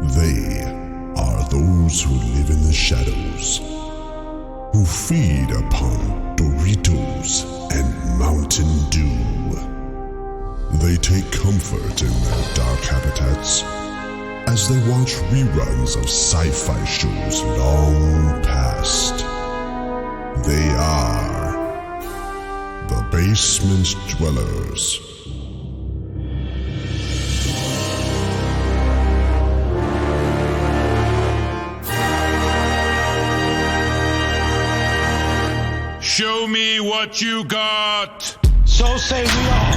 They are those who live in the shadows, who feed upon Doritos and Mountain Dew. They take comfort in their dark habitats as they watch reruns of sci-fi shows long past. They are the Basement Dwellers. Show me what you got. So say we all.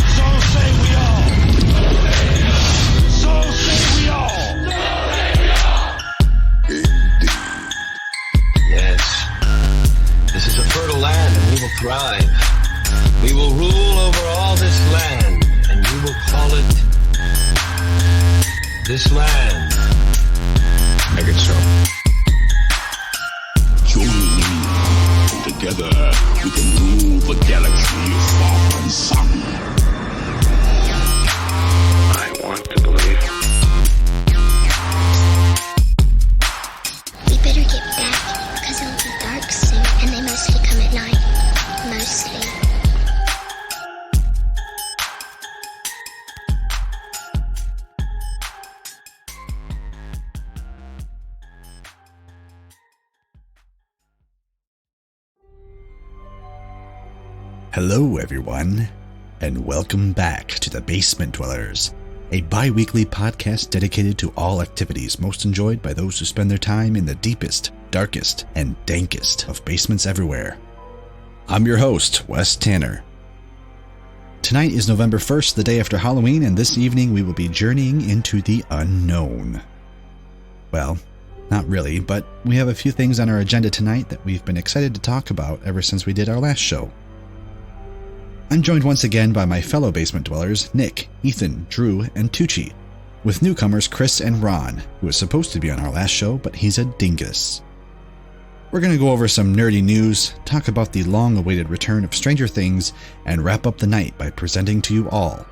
So say we all. So say we all. Indeed. Yes. This is a fertile land and we will thrive. We will rule over all this land and we will call it this land. Make it so. Join me. Together, we can rule the galaxy far from sun. I want to believe. We better get back, because it'll be dark soon, and they mostly come at night. Mostly. Hello everyone, and welcome back to the Basement Dwellers, a bi-weekly podcast dedicated to all activities most enjoyed by those who spend their time in the deepest, darkest, and dankest of basements everywhere. I'm your host, Wes Tanner. Tonight is November 1st, the day after Halloween, and this evening we will be journeying into the unknown. Well, not really, but we have a few things on our agenda tonight that we've been excited to talk about ever since we did our last show. I'm joined once again by my fellow basement dwellers, Nick, Ethan, Drew, and Tucci, with newcomers Chris and Ron, who was supposed to be on our last show, but he's a dingus. We're going to go over some nerdy news, talk about the long-awaited return of Stranger Things, and wrap up the night by presenting to you all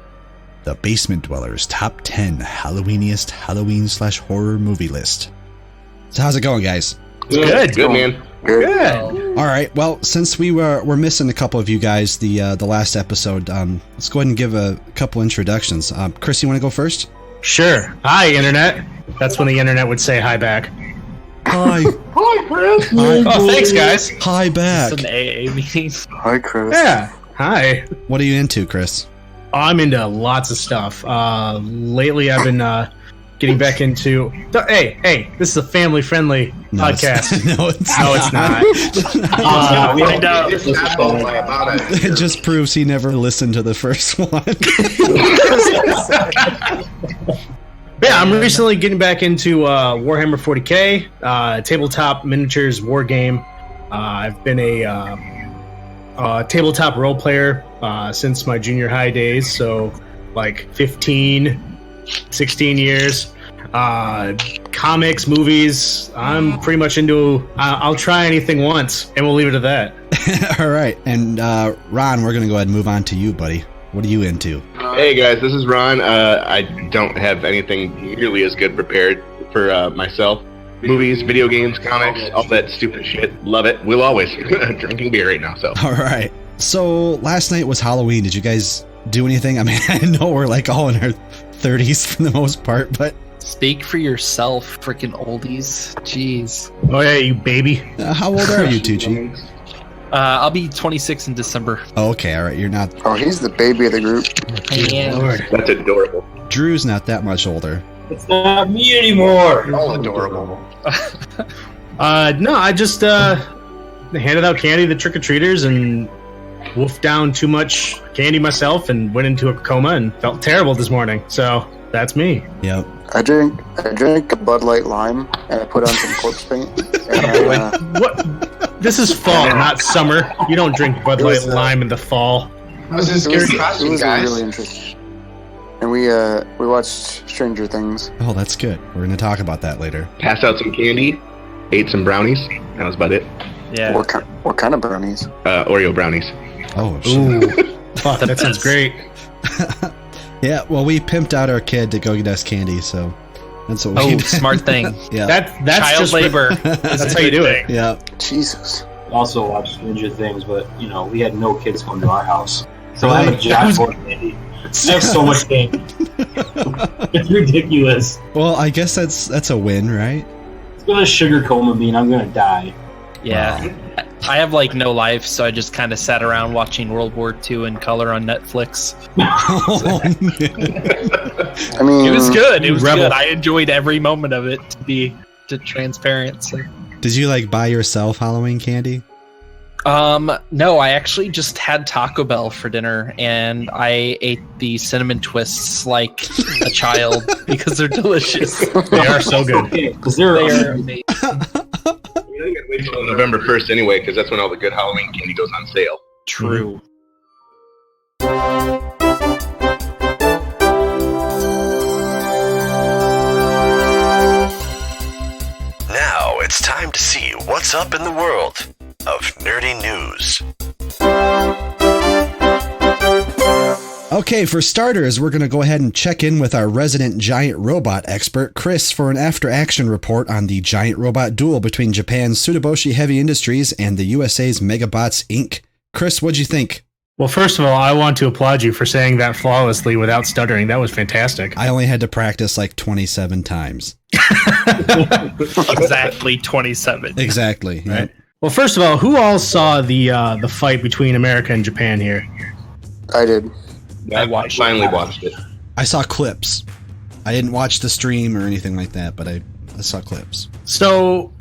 the Basement Dwellers Top 10 Halloweeniest Halloween/horror movie list. So how's it going, guys? Good, man. Good. All right. Well, since we're missing a couple of you guys the last episode, let's go ahead and give a couple introductions. Chris, you want to go first? Sure. Hi, Internet. That's when the Internet would say hi back. Hi. Hi, Chris. Hi. Oh, thanks, guys. Hi back. It's an AA meeting. Hi, Chris. Yeah. Hi. What are you into, Chris? I'm into lots of stuff. Lately, I've been getting back into. Hey! This is a family-friendly podcast. No, it's not. Find out. It just proves he never listened to the first one. Yeah, I'm recently getting back into Warhammer 40k, tabletop miniatures war game. I've been a tabletop role player since my junior high days, so like 16 years. Comics, movies, I'm pretty much into. I'll try anything once, and we'll leave it at that. All right, and Ron, we're gonna go ahead and move on to you, buddy. What are you into? Hey guys, this is Ron. I don't have anything nearly as good prepared for myself. Movies, video games, comics, all that stupid shit. Love it. We'll always drinking beer right now. So. All right. So last night was Halloween. Did you guys do anything? I mean, I know we're like all in our 30s for the most part, but Speak for yourself, freaking oldies. Jeez. Oh yeah, you baby. How old are you, Tucci? I'll be 26 in December. Oh, okay, all right. You're not. Oh, he's the baby of the group. And That's adorable. Drew's not that much older. It's not me anymore. All adorable. No, I just handed out candy to trick-or-treaters and wolfed down too much candy myself and went into a coma and felt terrible this morning. So that's me. Yep. I drank a Bud Light Lime and I put on some corpse paint. And, What? This is fall, not summer. You don't drink Bud Light Lime in the fall. This is it scary costume, was guys. really interesting. And we watched Stranger Things. Oh, that's good. We're going to talk about that later. Passed out some candy, ate some brownies. That was about it. yeah. What kind of brownies? Oreo brownies. Oh, shit. Ooh, fuck, that sounds great. Yeah, well, we pimped out our kid to go get us candy, so that's what we did. Smart thing. Yeah. That's Child just labor. That's how you do it. Yeah. Jesus. Also watched Stranger Things, but we had no kids come to our house, so I have a giant bowl of candy. I have so much candy. It's ridiculous. Well, I guess that's a win, right? It's gonna sugar coma me, and I'm gonna die. Yeah. Wow. I have like no life, so I just kind of sat around watching World War II in color on Netflix. Oh, man. I mean, It was good. It was Rebel. good. I enjoyed every moment of it, to be transparent. So. Did you like buy yourself Halloween candy? No, I actually just had Taco Bell for dinner, and I ate the cinnamon twists like a child because they're delicious. They are so good. Because They are amazing. You gotta wait till November 1st anyway, because that's when all the good Halloween candy goes on sale. True. Now it's time to see what's up in the world of nerdy news. Okay, for starters, we're going to go ahead and check in with our resident giant robot expert, Chris, for an after-action report on the giant robot duel between Japan's Tsutoboshi Heavy Industries and the USA's Megabots Inc. Chris, what'd you think? Well, first of all, I want to applaud you for saying that flawlessly without stuttering. That was fantastic. I only had to practice like 27 times. Exactly 27. Exactly. Right. Yep. Well, first of all, who all saw the fight between America and Japan here? I did. I finally watched it. I saw clips. I didn't watch the stream or anything like that, but I saw clips. So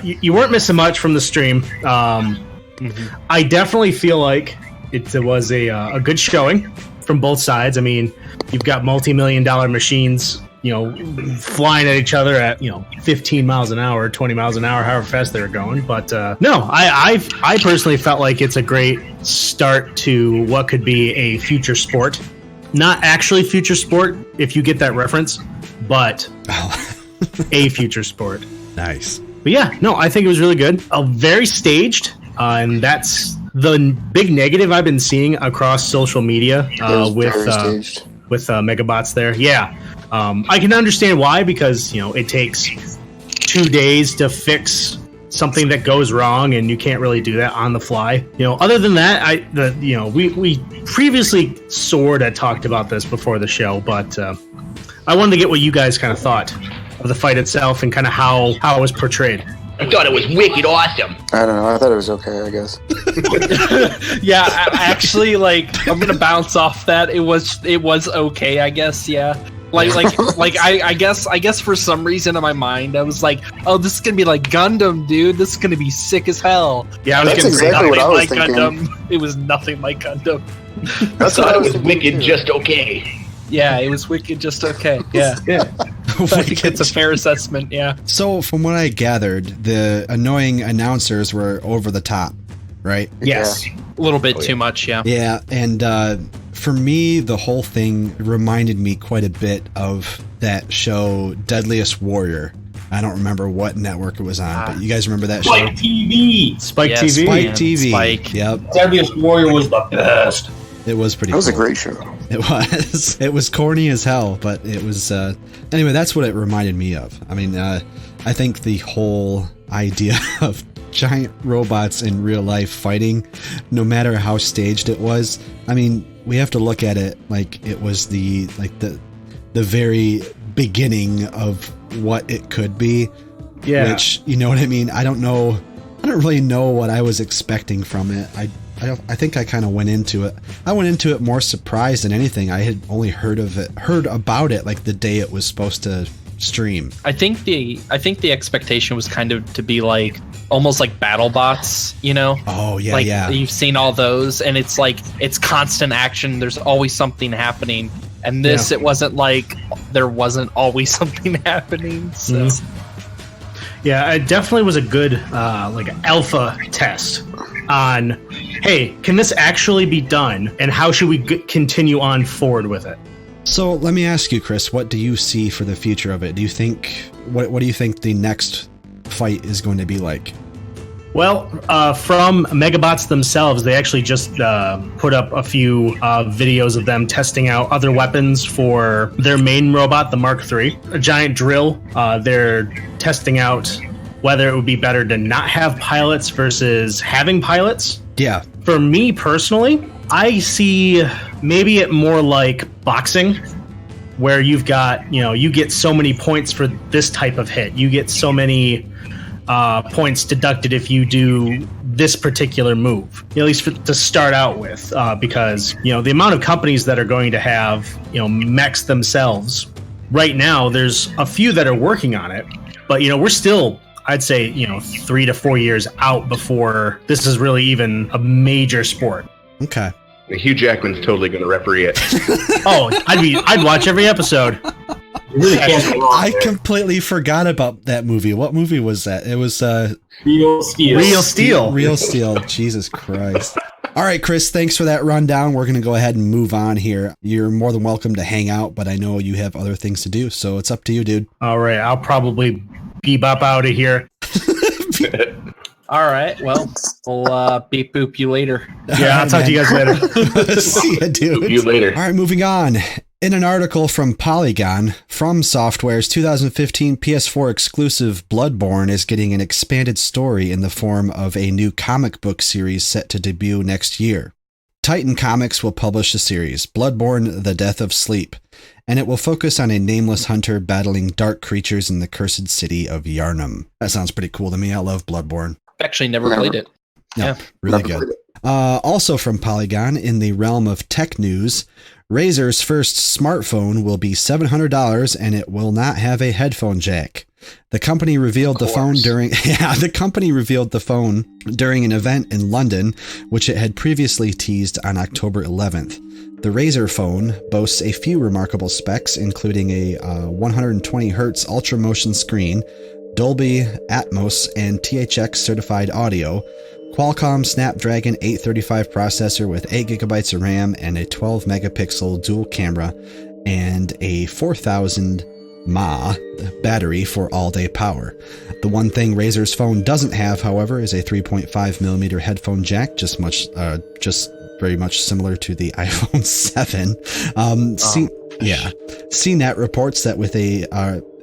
you weren't missing much from the stream. I definitely feel like it was a good showing from both sides. I mean, you've got multi-million-dollar machines, flying at each other at 15 miles an hour, 20 miles an hour, however fast they were going. But no, I personally felt like it's a great start to what could be a future sport. Not actually future sport, if you get that reference, but a future sport. Nice. But yeah, no, I think it was really good. Very staged, and that's the big negative I've been seeing across social media with Megabots there. Yeah. I can understand why, because it takes 2 days to fix something that goes wrong, and you can't really do that on the fly. Other than that, we previously sort of talked about this before the show, but I wanted to get what you guys kind of thought of the fight itself and kind of how it was portrayed. I thought it was wicked awesome. I don't know. I thought it was okay, I guess. Yeah, actually, I'm gonna bounce off that. It was okay, I guess. Yeah. I guess for some reason in my mind I was like, oh, this is gonna be like Gundam, dude. This is gonna be sick as hell. Yeah, that's exactly what I was thinking. Gundam. It was nothing like Gundam. That's I what thought I it was was wicked just okay. Yeah, it was wicked just okay. Yeah. I think it's a fair assessment. Yeah. So from what I gathered, the annoying announcers were over the top, right? Yes. A little bit too much. Yeah. Yeah, and for me, the whole thing reminded me quite a bit of that show Deadliest Warrior. I don't remember what network it was on, but you guys remember that show? Spike TV. Spike Yeah, TV. Spike TV. Spike. Yep. Deadliest Warrior was the best. It was pretty That was a cool. great show. It was. It was corny as hell, but it was... anyway, that's what it reminded me of. I mean, I think the whole idea of giant robots in real life fighting, no matter how staged it was, I mean, we have to look at it like it was the very beginning of what it could be. Yeah. Which, you know what I mean? I don't really know what I was expecting from it. I think I kind of went into it. I went into it more surprised than anything. I had only heard about it like the day it was supposed to stream. I think the expectation was kind of to be like almost like BattleBots, Oh yeah, like yeah. you've seen all those, and it's like it's constant action. There's always something happening, and this it wasn't like there wasn't always something happening. So. Yeah, it definitely was a good alpha test on, hey, can this actually be done, and how should we continue on forward with it? So let me ask you, Chris, what do you see for the future of it? Do you think what do you think the next fight is going to be like? Well, from Megabots themselves, they actually just put up a few videos of them testing out other weapons for their main robot, the Mark III. A giant drill. They're testing out whether it would be better to not have pilots versus having pilots. Yeah. For me personally, I see maybe it more like boxing, where you've got, you get so many points for this type of hit. You get so many points deducted if you do this particular move, at least to start out with, because the amount of companies that are going to have mechs themselves right now, there's a few that are working on it, but we're still, I'd say 3 to 4 years out before this is really even a major sport. Okay. Hugh Jackman's totally going to referee it. Oh, I'd watch every episode. You really can't go wrong I there. completely forgot about that movie. What movie was that? It was Real Steel. Real Steel. Real Steel. Jesus Christ. All right, Chris, thanks for that rundown. We're going to go ahead and move on here. You're more than welcome to hang out, but I know you have other things to do, so it's up to you, dude. All right, I'll probably bebop out of here. All right. Well, we'll beep boop you later. Yeah, I'll talk to you guys later. See ya, dude. See you later. All right, moving on. In an article from Polygon, From Software's 2015 PS4 exclusive Bloodborne is getting an expanded story in the form of a new comic book series set to debut next year. Titan Comics will publish the series, Bloodborne: The Death of Sleep, and it will focus on a nameless hunter battling dark creatures in the cursed city of Yharnam. That sounds pretty cool to me. I love Bloodborne. Actually, never played it. Yeah, really good. Also from Polygon, in the realm of tech news, Razer's first smartphone will be $700 and it will not have a headphone jack. The company revealed the phone during an event in London, which it had previously teased on October 11th. The Razer phone boasts a few remarkable specs, including a 120 Hz ultra motion screen, Dolby Atmos and THX certified audio, Qualcomm Snapdragon 835 processor with 8 gigabytes of RAM and a 12 megapixel dual camera, and a 4000 mAh battery for all-day power. The one thing Razer's phone doesn't have, however, is a 3.5mm headphone jack, just very much similar to the iPhone 7. CNET reports that with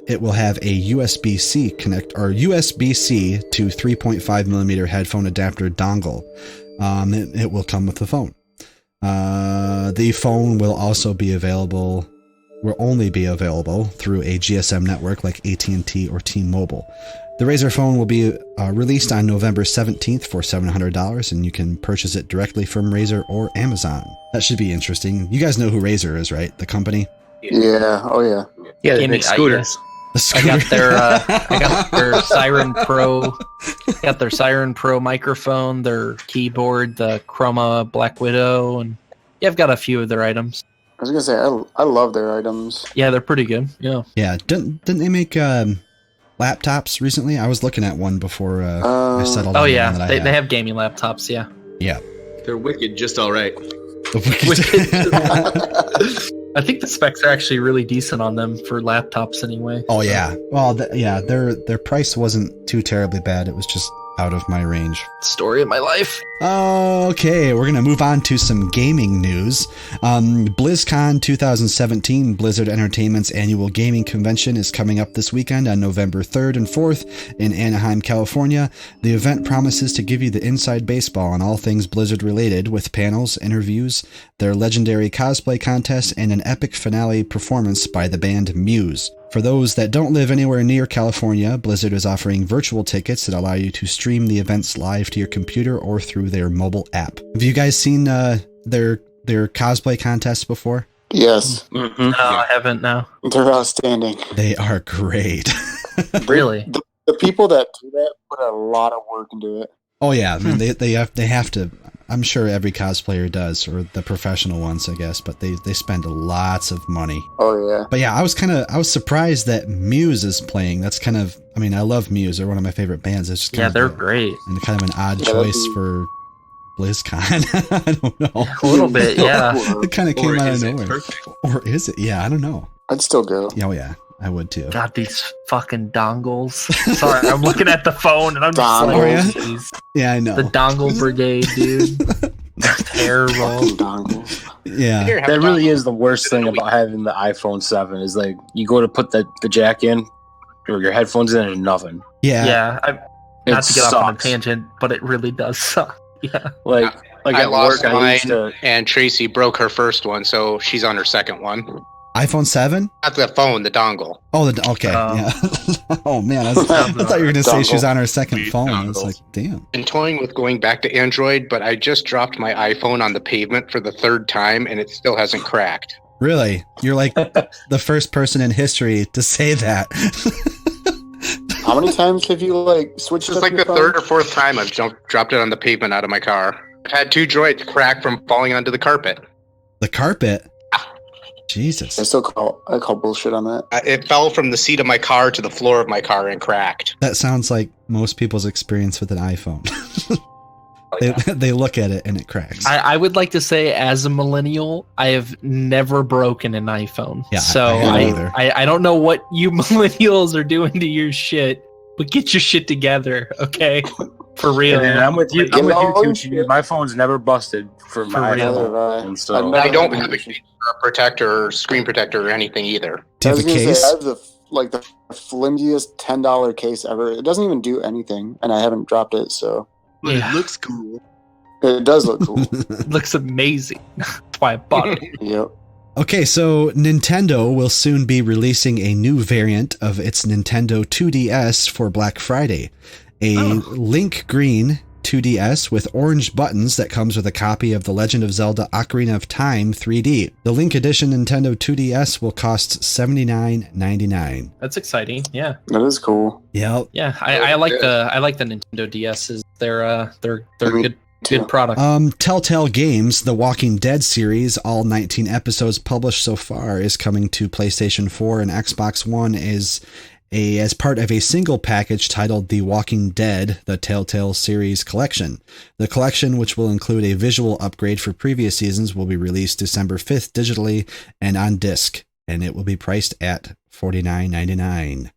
it will have a USB-C USB-C to 3.5mm headphone adapter dongle. It will come with the phone. The phone will only be available through a GSM network like AT&T or T-Mobile. The Razer phone will be released on November 17th for $700, and you can purchase it directly from Razer or Amazon. That should be interesting. You guys know who Razer is, right? The company? Yeah. Oh, yeah. Yeah, they make scooters. I got their Siren Pro. Got their Siren Pro microphone, their keyboard, the Chroma Black Widow, and I've got a few of their items. I was gonna say I love their items. Yeah, they're pretty good. Yeah. Yeah. Didn't they make laptops recently? I was looking at one before I settled on Oh the yeah, one that they I had. have gaming laptops. Yeah. Yeah. They're wicked, just all right. I think the specs are actually really decent on them for laptops anyway. Oh yeah. Well, their price wasn't too terribly bad. It was just out of my range. Story of my life. Okay, we're going to move on to some gaming news. BlizzCon 2017, Blizzard Entertainment's annual gaming convention, is coming up this weekend on November 3rd and 4th in Anaheim, California. The event promises to give you the inside baseball on all things Blizzard related, with panels, interviews, their legendary cosplay contest, and an epic finale performance by the band Muse. For those that don't live anywhere near California, Blizzard is offering virtual tickets that allow you to stream the events live to your computer or through their mobile app. Have you guys seen their cosplay contests before? Yes. Mm-hmm. No, I haven't. No. They're outstanding. They are great. Really? The people that do that put a lot of work into it. Oh yeah, I mean, they have to. I'm sure every cosplayer does, or the professional ones, I guess, but they spend lots of money. Oh yeah. But yeah, I was surprised that Muse is playing. That's kind of, I mean, I love Muse. They're one of my favorite bands. It's just they're great. And kind of an odd choice for BlizzCon. I don't know. A little bit, yeah. It kind of came out of nowhere. Or is it? Yeah, I don't know. I'd still go. Oh yeah. I would too. God, these fucking dongles. Sorry, I'm looking at the phone and I'm just Dongles. like, Oh, yeah? jeez. Yeah, I know. The dongle brigade, dude. Terrible. Dongles. Yeah. That really is the worst thing about having the iPhone 7 is like you go to put the jack in or your headphones in and nothing. Yeah. Yeah, not to get off on a sucks. tangent, but it really does suck. Yeah. Like I at lost work, I mine, used to. and Tracy broke her first one, so she's on her second one. iPhone 7? Not the phone, the dongle. Oh, okay. Yeah. Oh, man. I thought you were going to say she's on her second phone. I was like, damn. Been toying with going back to Android, but I just dropped my iPhone on the pavement for the third time, and it still hasn't cracked. Really? You're like the first person in history to say that. How many times have you switched? It's like the third or fourth time I've dropped it on the pavement out of my car. I've had 2 droids crack from falling onto the carpet. The carpet? Jesus. I call bullshit on that. It fell from the seat of my car to the floor of my car and cracked. That sounds like most people's experience with an iPhone. They look at it and it cracks. I would like to say, as a millennial, I have never broken an iPhone. Yeah, so I don't know what you millennials are doing to your shit, but get your shit together, okay? For real. And I'm with you. I'm with you too, Chief. My phone's never busted for my iPhone. So I don't have a protector or screen protector or anything either. Do you have a case? I have the flimsiest $10 case ever. It doesn't even do anything, and I haven't dropped it, so. But it looks cool. It does look cool. It looks amazing. That's why I bought it. Yep. Okay, so Nintendo will soon be releasing a new variant of its Nintendo 2DS for Black Friday. A Link Green 2DS with orange buttons that comes with a copy of The Legend of Zelda Ocarina of Time 3D. The Link Edition Nintendo 2DS will cost $79.99. That's exciting. Yeah. That is cool. Yep. Yeah, I like the Nintendo DSs. They're good product. Telltale Games, the Walking Dead series, all 19 episodes published so far, is coming to PlayStation 4 and Xbox One as part of a single package titled The Walking Dead, the Telltale Series Collection. The collection, which will include a visual upgrade for previous seasons, will be released December 5th digitally and on disc, and it will be priced at $49.99.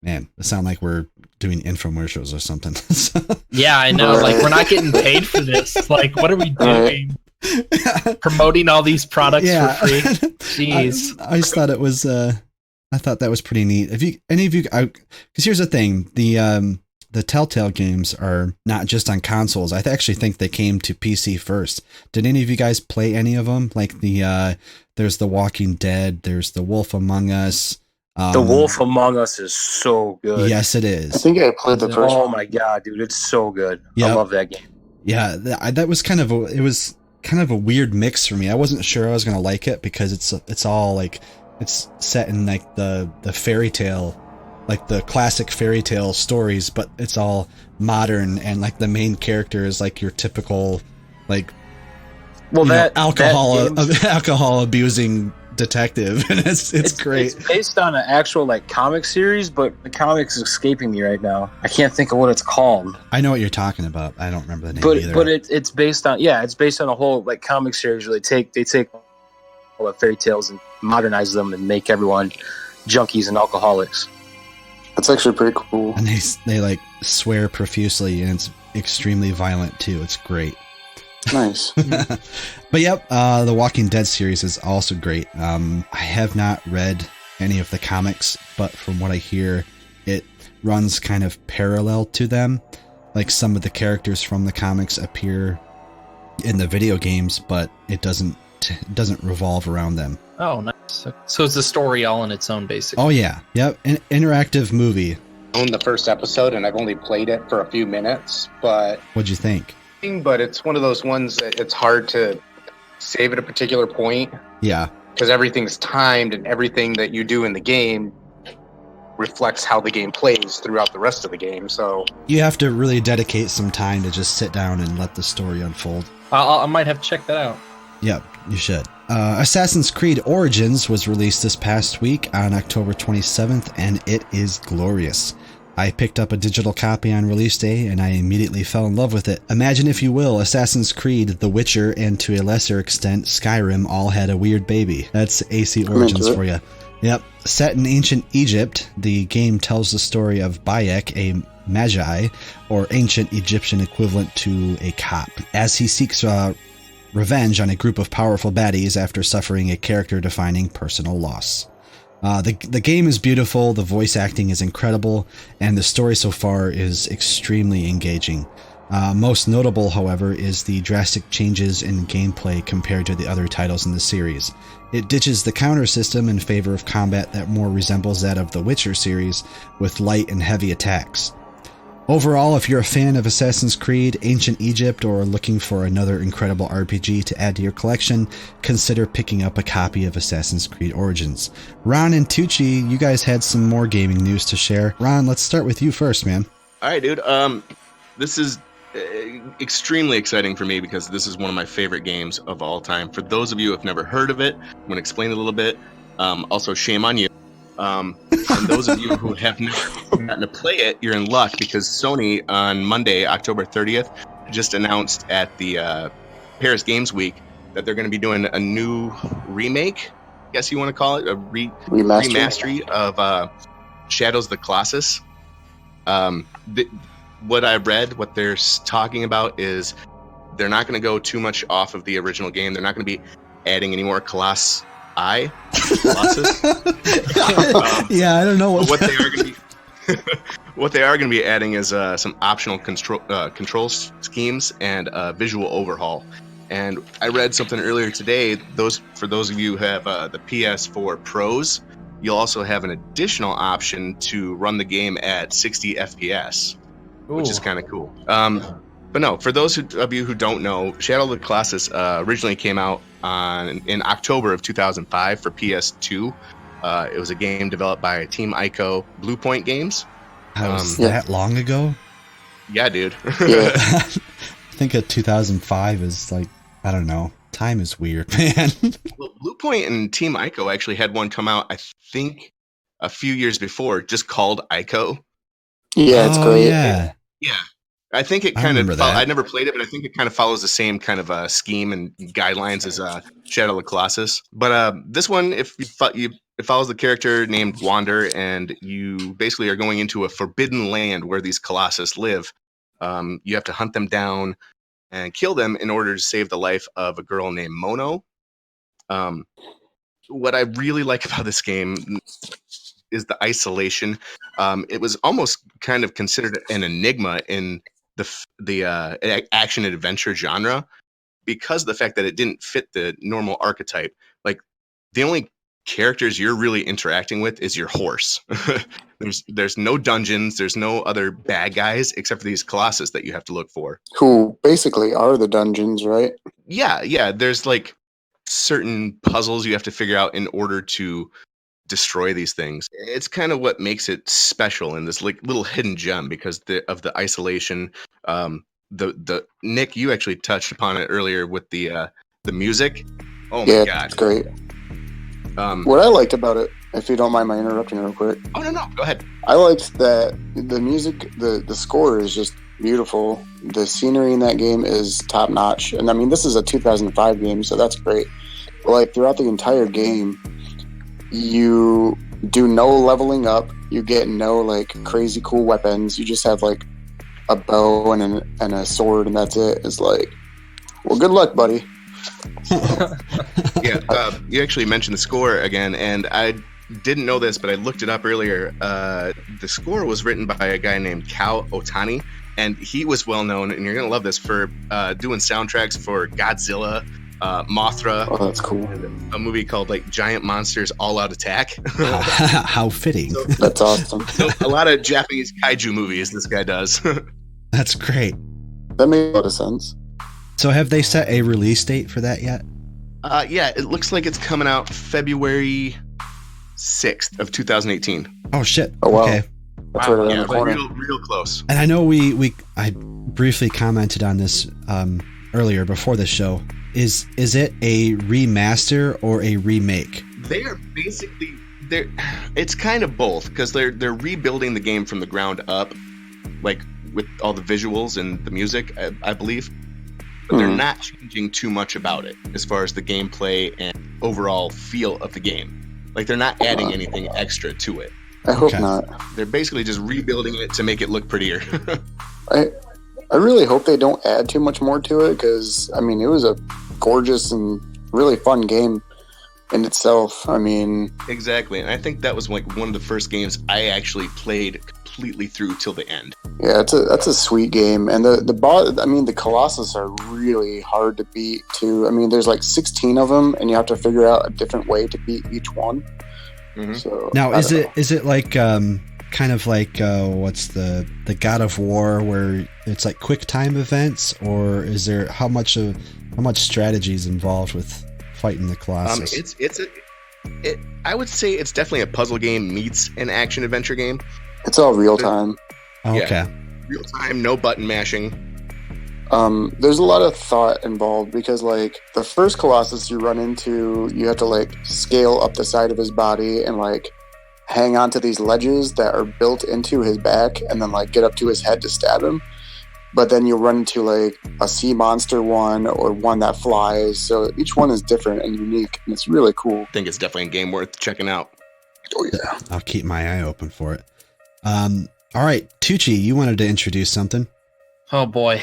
Man, it sounds like we're doing infomercials or something. Yeah, I know. Like, we're not getting paid for this. Like, what are we doing? Promoting all these products for free? Jeez. I just thought it was... I thought that was pretty neat. If you, any of you, because here's the thing, the Telltale games are not just on consoles. I actually think they came to PC first. Did any of you guys play any of them? Like there's The Walking Dead, there's The Wolf Among Us. The Wolf Among Us is so good. Yes, it is. I think I played the first one. Oh my god, dude, it's so good. Yep. I love that game. Yeah, that was kind of a weird mix for me. I wasn't sure I was gonna like it because it's all like. It's set in like the fairy tale, like the classic fairy tale stories, but it's all modern and like the main character is like your typical, like, alcohol abusing detective, and it's great. It's based on an actual like comic series, but the comic's escaping me right now. I can't think of what it's called. I know what you're talking about. I don't remember the name either. But it's based on a whole like comic series where they take all the fairy tales and modernize them and make everyone junkies and alcoholics. That's actually pretty cool. And they like swear profusely, and it's extremely violent too. It's great. Nice. But yep, the Walking Dead series is also great. I have not read any of the comics, but from what I hear, it runs kind of parallel to them. Like some of the characters from the comics appear in the video games, but it doesn't revolve around them. Oh, nice. So it's a story all on its own, basically. Oh yeah, yep. An interactive movie. I own the first episode, and I've only played it for a few minutes, but... What'd you think? But it's one of those ones that it's hard to save at a particular point. Yeah. Because everything's timed, and everything that you do in the game reflects how the game plays throughout the rest of the game, so... You have to really dedicate some time to just sit down and let the story unfold. I might have to check that out. Yep, you should. Assassin's Creed Origins was released this past week on October 27th, and it is glorious. I picked up a digital copy on release day, and I immediately fell in love with it. Imagine, if you will, Assassin's Creed, The Witcher, and to a lesser extent, Skyrim all had a weird baby. That's AC Origins for you. Yep. Set in ancient Egypt, the game tells the story of Bayek, a magi, or ancient Egyptian equivalent to a cop, as he seeks revenge on a group of powerful baddies after suffering a character-defining personal loss. The game is beautiful, the voice acting is incredible, and the story so far is extremely engaging. Most notable, however, is the drastic changes in gameplay compared to the other titles in the series. It ditches the counter system in favor of combat that more resembles that of the Witcher series, with light and heavy attacks. Overall, if you're a fan of Assassin's Creed, Ancient Egypt, or looking for another incredible RPG to add to your collection, consider picking up a copy of Assassin's Creed Origins. Ron and Tucci, you guys had some more gaming news to share. Ron, let's start with you first, man. All right, dude. This is extremely exciting for me because this is one of my favorite games of all time. For those of you who have never heard of it, I'm going to explain it a little bit. Also, shame on you. And those of you who have never gotten to play it, you're in luck because Sony on Monday, October 30th, just announced at the Paris Games Week that they're going to be doing a new remake, I guess you want to call it, a remastery of Shadows of the Colossus. What I read, what they're talking about is they're not going to go too much off of the original game. They're not going to be adding any more Colossus. Yeah, I don't know what they are going to be. What they are going to be adding is some optional control schemes and visual overhaul. And I read something earlier today. For those of you who have the PS4 Pros, you'll also have an additional option to run the game at 60 FPS, which is kind of cool. But no, for those of you who don't know, Shadow of the Colossus originally came out in October of 2005 for PS2. It was a game developed by Team Ico Blue Point Games. Was that long ago? Yeah, dude. Yeah. I think 2005 is like, I don't know. Time is weird, man. Well, Blue Point and Team Ico actually had one come out, I think, a few years before, just called Ico. Yeah, it's great. Yeah. I think it kind of. I never played it, but I think it kind of follows the same kind of scheme and guidelines as Shadow of the Colossus. But this one, it follows the character named Wander, and you basically are going into a forbidden land where these Colossus live. You have to hunt them down and kill them in order to save the life of a girl named Mono. What I really like about this game is the isolation. It was almost kind of considered an enigma in the action and adventure genre because of the fact that it didn't fit the normal archetype. Like, the only characters you're really interacting with is your horse. There's no dungeons, there's no other bad guys except for these Colossus that you have to look for, who basically are the dungeons, right? Yeah, there's like certain puzzles you have to figure out in order to destroy these things. It's kind of what makes it special in this like little hidden gem because of the isolation. The Nick, you actually touched upon it earlier with the music. Oh my god, it's great. What I liked about it, if you don't mind my interrupting real quick. Oh no, go ahead. I liked that the music, the score is just beautiful. The scenery in that game is top notch, and I mean this is a 2005 game, so that's great. But like throughout the entire game, you do no leveling up. You get no like crazy cool weapons. You just have like a bow and a sword, and that's it. It's like, well, good luck, buddy. You actually mentioned the score again, and I didn't know this, but I looked it up earlier. The score was written by a guy named Cal Otani, and he was well known, and you're gonna love this, for doing soundtracks for Godzilla, Mothra. Oh, that's cool. A movie called like Giant Monsters All Out Attack. How fitting. So, that's awesome. So a lot of Japanese kaiju movies this guy does. That's great. That makes a lot of sense. So have they set a release date for that yet? Yeah, it looks like it's coming out February 6th of 2018. Oh shit. Oh wow. Okay. That's right around the corner. Real close. And I know I briefly commented on this earlier before the show. Is it a remaster or a remake? They are basically it's kind of both, because they're rebuilding the game from the ground up, like with all the visuals and the music, I believe. But they're not changing too much about it as far as the gameplay and overall feel of the game. Like they're not adding anything extra to it. I hope not. They're basically just rebuilding it to make it look prettier. I really hope they don't add too much more to it, because I mean, it was a gorgeous and really fun game in itself. I mean, exactly, and I think that was like one of the first games I actually played completely through till the end. Yeah, that's a sweet game, and the boss. I mean, the Colossus are really hard to beat too. I mean, there's like 16 of them, and you have to figure out a different way to beat each one. Mm-hmm. So now, is it like kind of like what's the God of War, where it's like quick time events, or is there how much strategy is involved with fighting the Colossus? I would say it's definitely a puzzle game meets an action adventure game. It's all real time. Okay. Yeah, real time, no button mashing. There's a lot of thought involved, because like the first Colossus you run into, you have to like scale up the side of his body and like hang on to these ledges that are built into his back, and then like get up to his head to stab him. But then you'll run into like a sea monster one, or one that flies. So each one is different and unique, and it's really cool. I think it's definitely a game worth checking out. Oh yeah, I'll keep my eye open for it. All right, Tucci, you wanted to introduce something. Oh boy.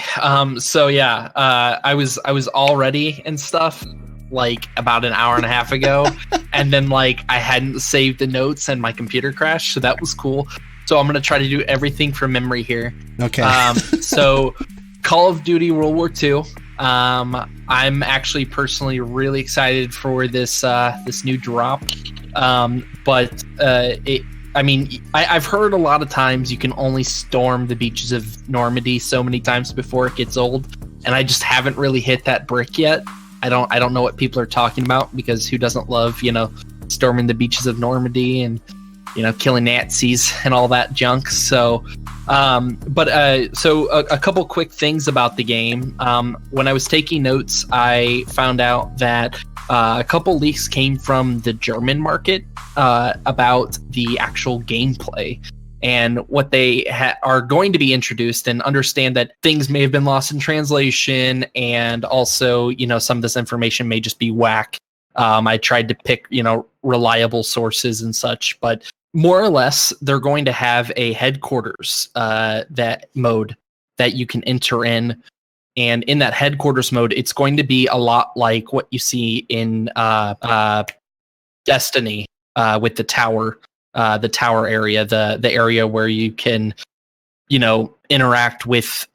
So yeah, I was all ready and stuff like about an hour and a half ago, and then like I hadn't saved the notes and my computer crashed, so that was cool. So I'm gonna try to do everything from memory here. Okay. So Call of Duty World War II. I'm actually personally really excited for this new drop. I've heard a lot of times you can only storm the beaches of Normandy so many times before it gets old, and I just haven't really hit that brick yet. I don't know what people are talking about, because who doesn't love, storming the beaches of Normandy and, killing Nazis and all that junk. So, a couple quick things about the game. When I was taking notes, I found out that a couple leaks came from the German market about the actual gameplay and what they are going to be introduced, and understand that things may have been lost in translation, and also, some of this information may just be whack. I tried to pick, reliable sources and such, but more or less, they're going to have a headquarters that mode that you can enter in. And in that headquarters mode, it's going to be a lot like what you see in Destiny with the tower area, the area where you can, interact with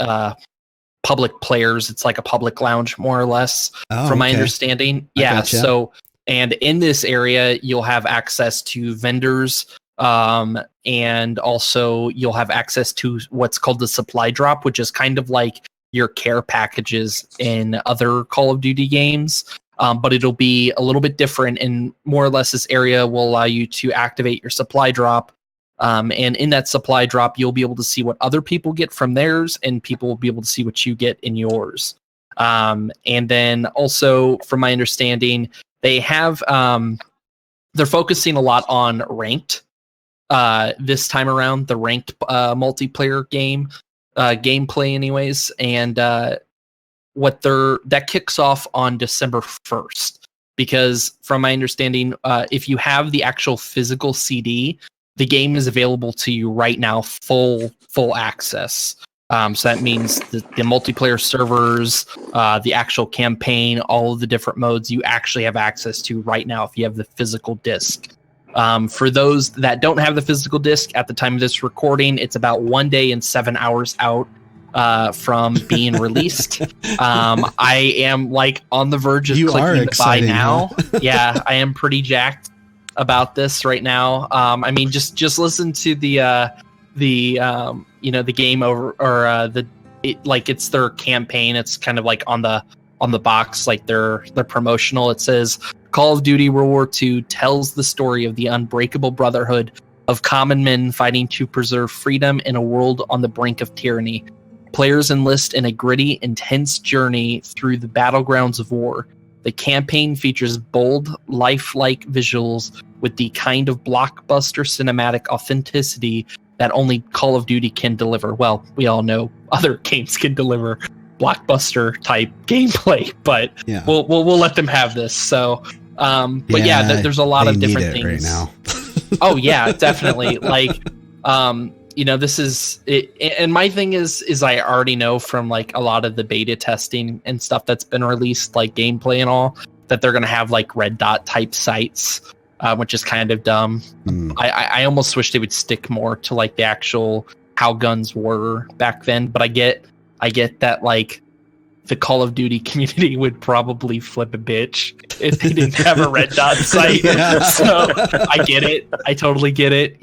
public players. It's like a public lounge, more or less, from my understanding. Yeah. Gotcha. So, and in this area, you'll have access to vendors. And also you'll have access to what's called the supply drop, which is kind of like your care packages in other Call of Duty games. But it'll be a little bit different, and more or less this area will allow you to activate your supply drop. And in that supply drop, you'll be able to see what other people get from theirs, and people will be able to see what you get in yours. And then also, from my understanding, they have they're focusing a lot on ranked this time around, the ranked multiplayer game gameplay anyways, and that kicks off on December 1st, because from my understanding, if you have the actual physical CD, the game is available to you right now, full access. So that means the multiplayer servers, the actual campaign, all of the different modes you actually have access to right now if you have the physical disc. For those that don't have the physical disc at the time of this recording, it's about 1 day and 7 hours out from being released. I am like on the verge of clicking buy now. Huh? Yeah, I am pretty jacked about this right now. I mean, just listen to the game over, or it's their campaign. It's kind of like on the box, like their promotional. It says Call of Duty World War II tells the story of the unbreakable brotherhood of common men fighting to preserve freedom in a world on the brink of tyranny. Players enlist in a gritty, intense journey through the battlegrounds of war. The campaign features bold, lifelike visuals with the kind of blockbuster cinematic authenticity that only Call of Duty can deliver. Well, we all know other games can deliver blockbuster type gameplay, but we'll let them have this. So But yeah, there's a lot of different things right now. Oh yeah, definitely. Like, this is it. And my thing is I already know from like a lot of the beta testing and stuff that's been released, like gameplay and all, that they're going to have like red dot type sights, which is kind of dumb. I almost wish they would stick more to like the actual how guns were back then. But I get that like the Call of Duty community would probably flip a bitch if they didn't have a red dot sight. So I get it. I totally get it,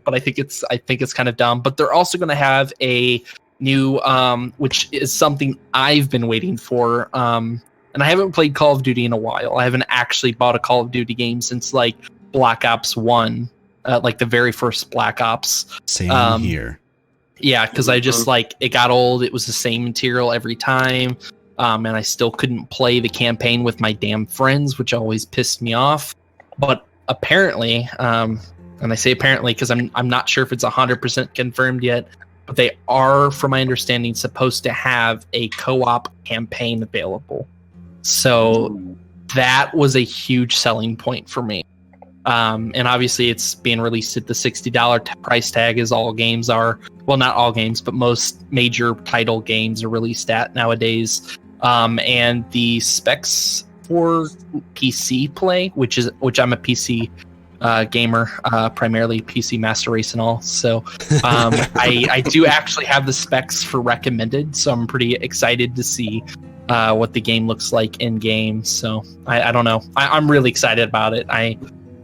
but I think it's kind of dumb. But they're also going to have a new, which is something I've been waiting for. And I haven't played Call of Duty in a while. I haven't actually bought a Call of Duty game since like Black Ops 1, like the very first Black Ops. Same here. Yeah, because I just like it got old. It was the same material every time, and I still couldn't play the campaign with my damn friends, which always pissed me off. But apparently, and I say apparently because I'm not sure if it's 100% confirmed yet, but they are, from my understanding, supposed to have a co-op campaign available. So that was a huge selling point for me. And obviously it's being released at the $60 price tag, as all games are. Well, not all games, but most major title games are released at nowadays. And the specs for PC play, which I'm a PC gamer, primarily PC Master Race and all. So I do actually have the specs for recommended. So I'm pretty excited to see what the game looks like in game. So I don't know. I'm really excited about it.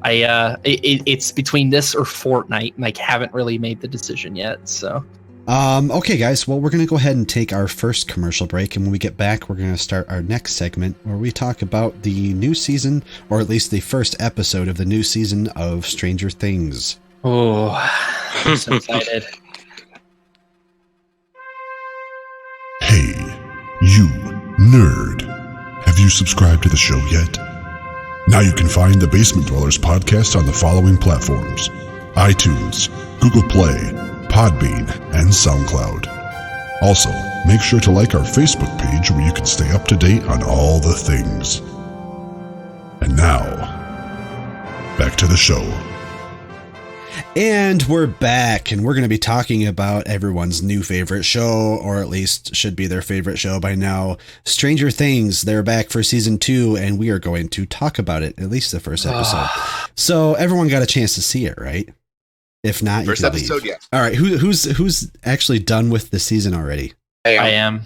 It's between this or Fortnite, and I haven't really made the decision yet. So, okay, guys. Well, we're gonna go ahead and take our first commercial break, and when we get back, we're gonna start our next segment where we talk about the new season, or at least the first episode of the new season of Stranger Things. Oh, I'm so excited! Hey, you nerd! Have you subscribed to the show yet? Now you can find the Basement Dwellers podcast on the following platforms: iTunes, Google Play, Podbean, and SoundCloud. Also, make sure to like our Facebook page where you can stay up to date on all the things. And now, back to the show. And we're back, and we're going to be talking about everyone's new favorite show, or at least should be their favorite show by now, Stranger Things. They're back for season 2, and we are going to talk about it, at least the first episode. So everyone got a chance to see it, right? If not, first you can episode, leave. yes. All right, who's actually done with the season already? I am.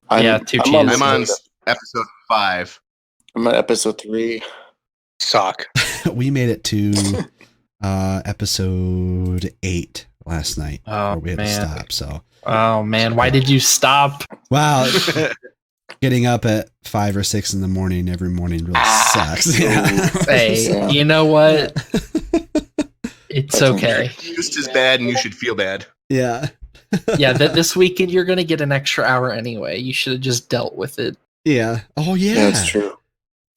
I'm on episode 5. I'm on episode 3. Sock. We made it to episode 8 last night. Oh, where we had to stop. So. Oh man, why did you stop? Wow. Getting up at 5 or 6 in the morning every morning really sucks. Yeah. Hey, you know what? It's okay. Just as bad, and you should feel bad. Yeah. Yeah, this weekend you're going to get an extra hour anyway. You should have just dealt with it. Yeah. Oh, yeah. That's true.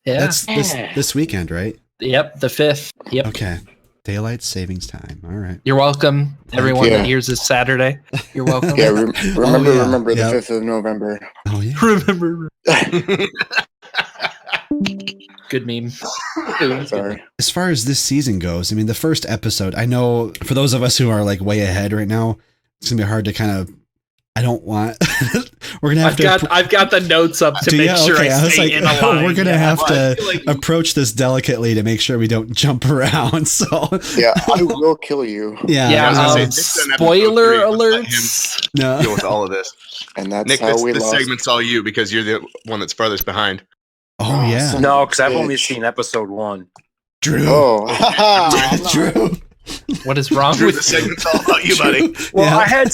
Yeah. That's this weekend, right? Yep, the 5th. Yep. Okay. Daylight savings time. All right. You're welcome. Everyone that hears this Saturday, you're welcome. Yeah, remember the 5th of November. Oh, yeah. Remember. Good meme. Sorry. As far as this season goes, I mean, the first episode, I know for those of us who are like way ahead right now, it's going to be hard to kind of, I don't want, we're going to have I've got the notes up to make sure I stay in a line. We're going to have to approach this delicately to make sure we don't jump around. So yeah, I will kill you. Yeah. Spoiler alerts. No. Deal with all of this. And that's Nick, how this segment's all you because you're the one that's farthest behind. Oh, yeah. No, because I've only seen episode 1. Drew. Oh, Drew. What is wrong Drew, with the segment's all about you, buddy. Well, Yeah. I had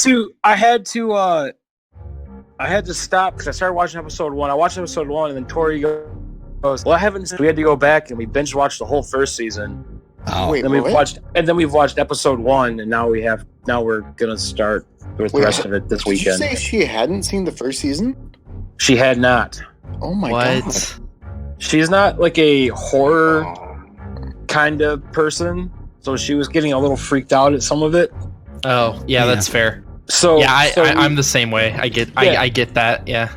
to stop because I started watching episode 1. I watched episode 1, and then Tori goes, "Well, I haven't." We had to go back and we binge watched the whole first season. Oh, wait, And then we've watched episode 1, and now we're gonna start with the rest of it this Did you weekend. say she hadn't seen the first season? She had not. Oh my what? god. She's not like a horror kind of person, so she was getting a little freaked out at some of it. Oh, yeah, that's fair. So yeah, so I'm the same way. I get that. Yeah.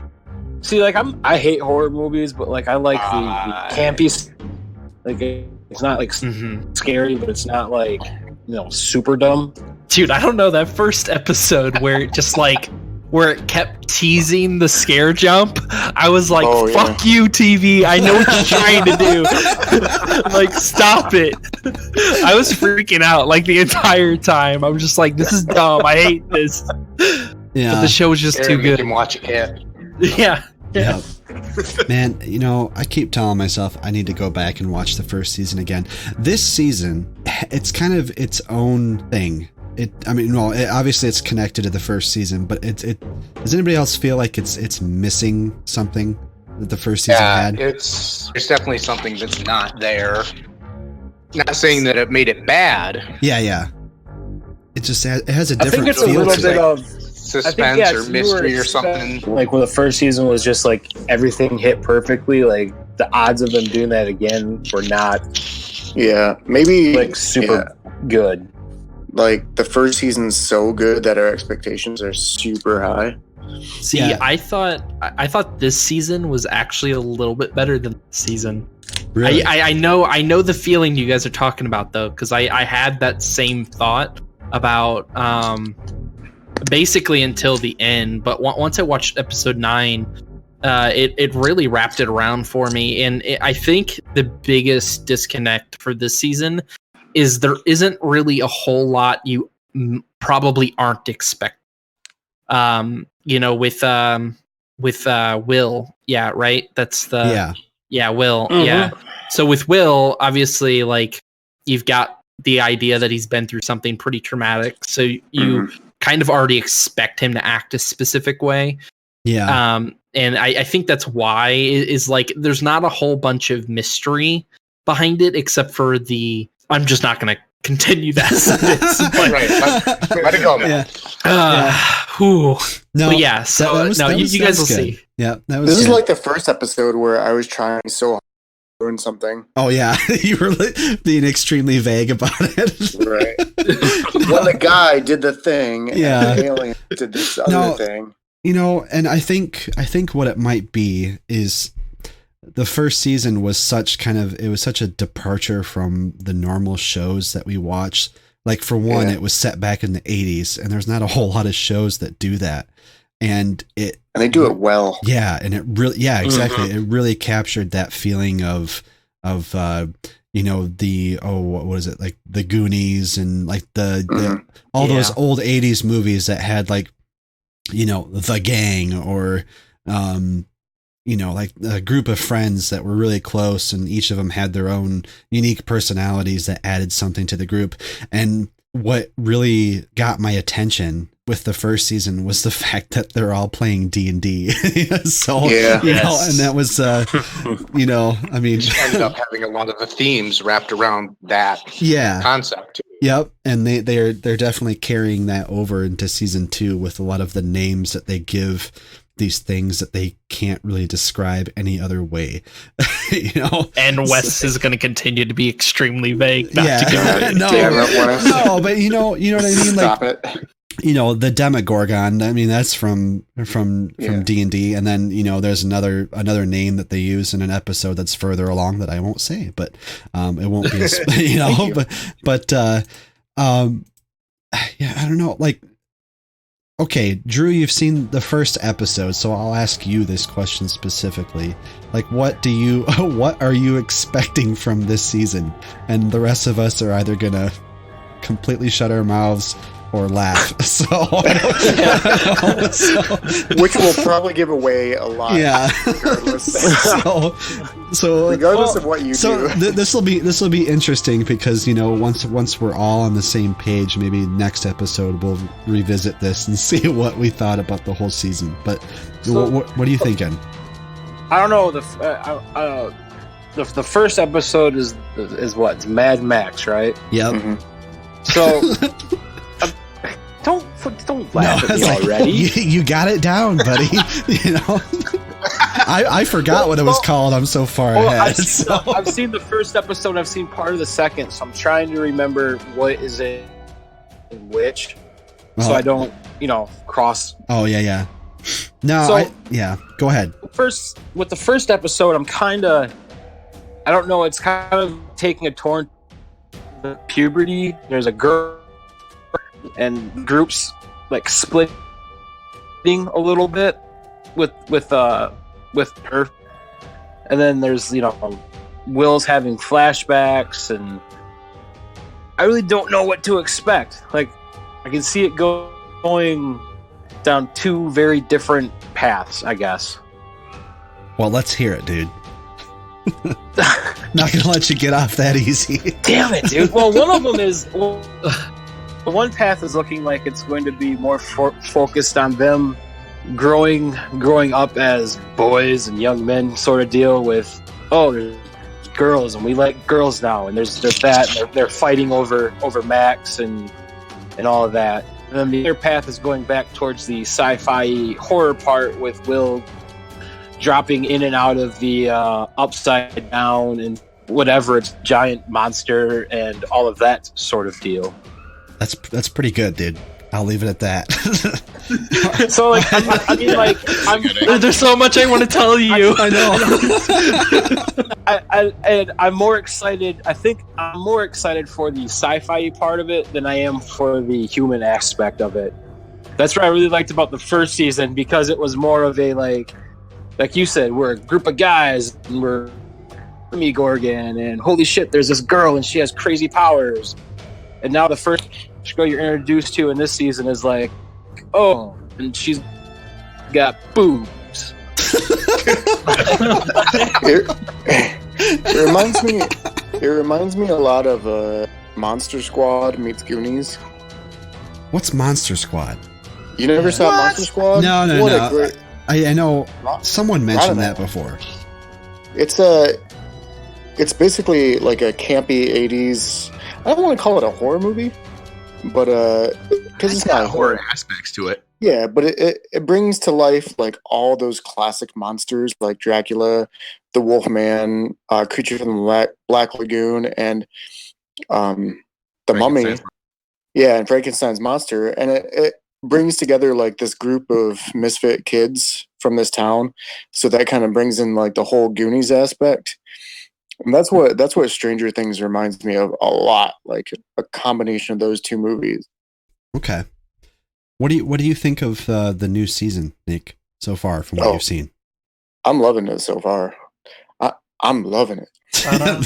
See, like I hate horror movies, but like I like the campy Like it's not like scary, but it's not like super dumb. Dude, I don't know, that first episode where it just like where it kept teasing the scare jump, I was like, fuck you, TV, I know what you're trying to do. Like, stop it. I was freaking out like the entire time. I was just like, this is dumb, I hate this. Yeah, but the show was just too good. Him watch it. Yeah. Man, I keep telling myself I need to go back and watch the first season again. This season, it's kind of its own thing. Obviously it's connected to the first season, but it does anybody else feel like it's missing something that the first season had? There's definitely something that's not there. Not saying that it made it bad. Yeah. It just has a different I think it's feel a little to bit it. of suspense or mystery or something. Like when the first season was just like everything hit perfectly, like the odds of them doing that again were not maybe like super good. Like the first season's so good that our expectations are super high. See, I thought this season was actually a little bit better than this season. Really? I know the feeling you guys are talking about though, because I had that same thought about basically until the end, but once I watched episode 9, it really wrapped it around for me, and I think the biggest disconnect for this season is there isn't really a whole lot you probably aren't expecting. With Will, yeah, right. That's the Will, yeah. So with Will, obviously, like you've got the idea that he's been through something pretty traumatic, so you kind of already expect him to act a specific way. Yeah. And I think that's why is like there's not a whole bunch of mystery behind it, except for I'm just not going to continue that sentence. Right. Let it go, man. No. But yeah. So you guys will see. Yeah. This is like the first episode where I was trying so hard to learn something. Oh yeah, you were being extremely vague about it. Right. When the guy did the thing, and the alien did this other thing. And I think what it might be is the first season was such a departure from the normal shows that we watch. Like for one, it was set back in the 80s, and there's not a whole lot of shows that do that. And they do it well. Yeah, and it really, exactly. It really captured that feeling of what is it, like the Goonies and like all those old 80s movies that had like, The Gang or like a group of friends that were really close, and each of them had their own unique personalities that added something to the group. And what really got my attention with the first season was the fact that they're all playing D&D. So, and that was, I mean, ended up having a lot of the themes wrapped around that concept. Yep. And they're definitely carrying that over into season 2 with a lot of the names that they give these things that they can't really describe any other way. And Wes is going to continue to be extremely vague. But you know what I mean? Stop it. The Demogorgon, I mean, that's from D&D. And then, there's another name that they use in an episode that's further along that I won't say, but it won't be, I don't know. Like, okay, Drew, you've seen the first episode, so I'll ask you this question specifically. Like, what are you expecting from this season? And the rest of us are either gonna completely shut our mouths or laugh. Which will probably give away a lot. Yeah. Regardless. So regardless of what you do. This will be interesting because once we're all on the same page, maybe next episode we'll revisit this and see what we thought about the whole season. But what are you thinking? I don't know. The first episode is what? It's Mad Max, right? Yep. Mm-hmm. So. Don't laugh at me already. You got it down, buddy. I forgot what it was called. I'm so far ahead. I've seen the first episode. I've seen part of the second, so I'm trying to remember what is it in which, so I don't, cross. Oh yeah. No, go ahead. With the first episode, I'm kind of I don't know. It's kind of taking a turn to puberty. There's a girl and groups like splitting a little bit with her, and then there's Will's having flashbacks, and I really don't know what to expect. Like, I can see it going down two very different paths, I guess. Well, let's hear it, dude. Not gonna let you get off that easy. Damn it, dude. Well, one of them is one path is looking like it's going to be more focused on them growing up as boys and young men, sort of deal with, there's girls and we like girls now, and there's that, and they're fighting over Max and all of that. And then the other path is going back towards the sci-fi horror part with Will dropping in and out of the upside down and whatever, it's giant monster and all of that sort of deal. That's pretty good, dude. I'll leave it at that. So, like, I mean, like, there's so much I want to tell you. I know. I'm more excited. I think I'm more excited for the sci-fi part of it than I am for the human aspect of it. That's what I really liked about the first season, because it was more of a like you said, we're a group of guys and we're me Gorgon, and holy shit, there's this girl and she has crazy powers. And now the first girl you're introduced to in this season is like, oh, and she's got boobs. It reminds me a lot of Monster Squad meets Goonies. What's Monster Squad? You never saw Monster Squad? No. I know someone mentioned that before. It's basically like a campy 80s. I don't want to call it a horror movie, but because it's not horror aspects to it. Yeah, but it brings to life like all those classic monsters like Dracula, the Wolfman, Creature from the Black Lagoon, and the Mummy. Yeah, and Frankenstein's monster, and it brings together like this group of misfit kids from this town. So that kind of brings in like the whole Goonies aspect. And that's what Stranger Things reminds me of a lot, like a combination of those two movies. Okay. What do you think of the new season, Nick, so far from what you've seen? I'm loving it so far. I'm loving it. Yeah.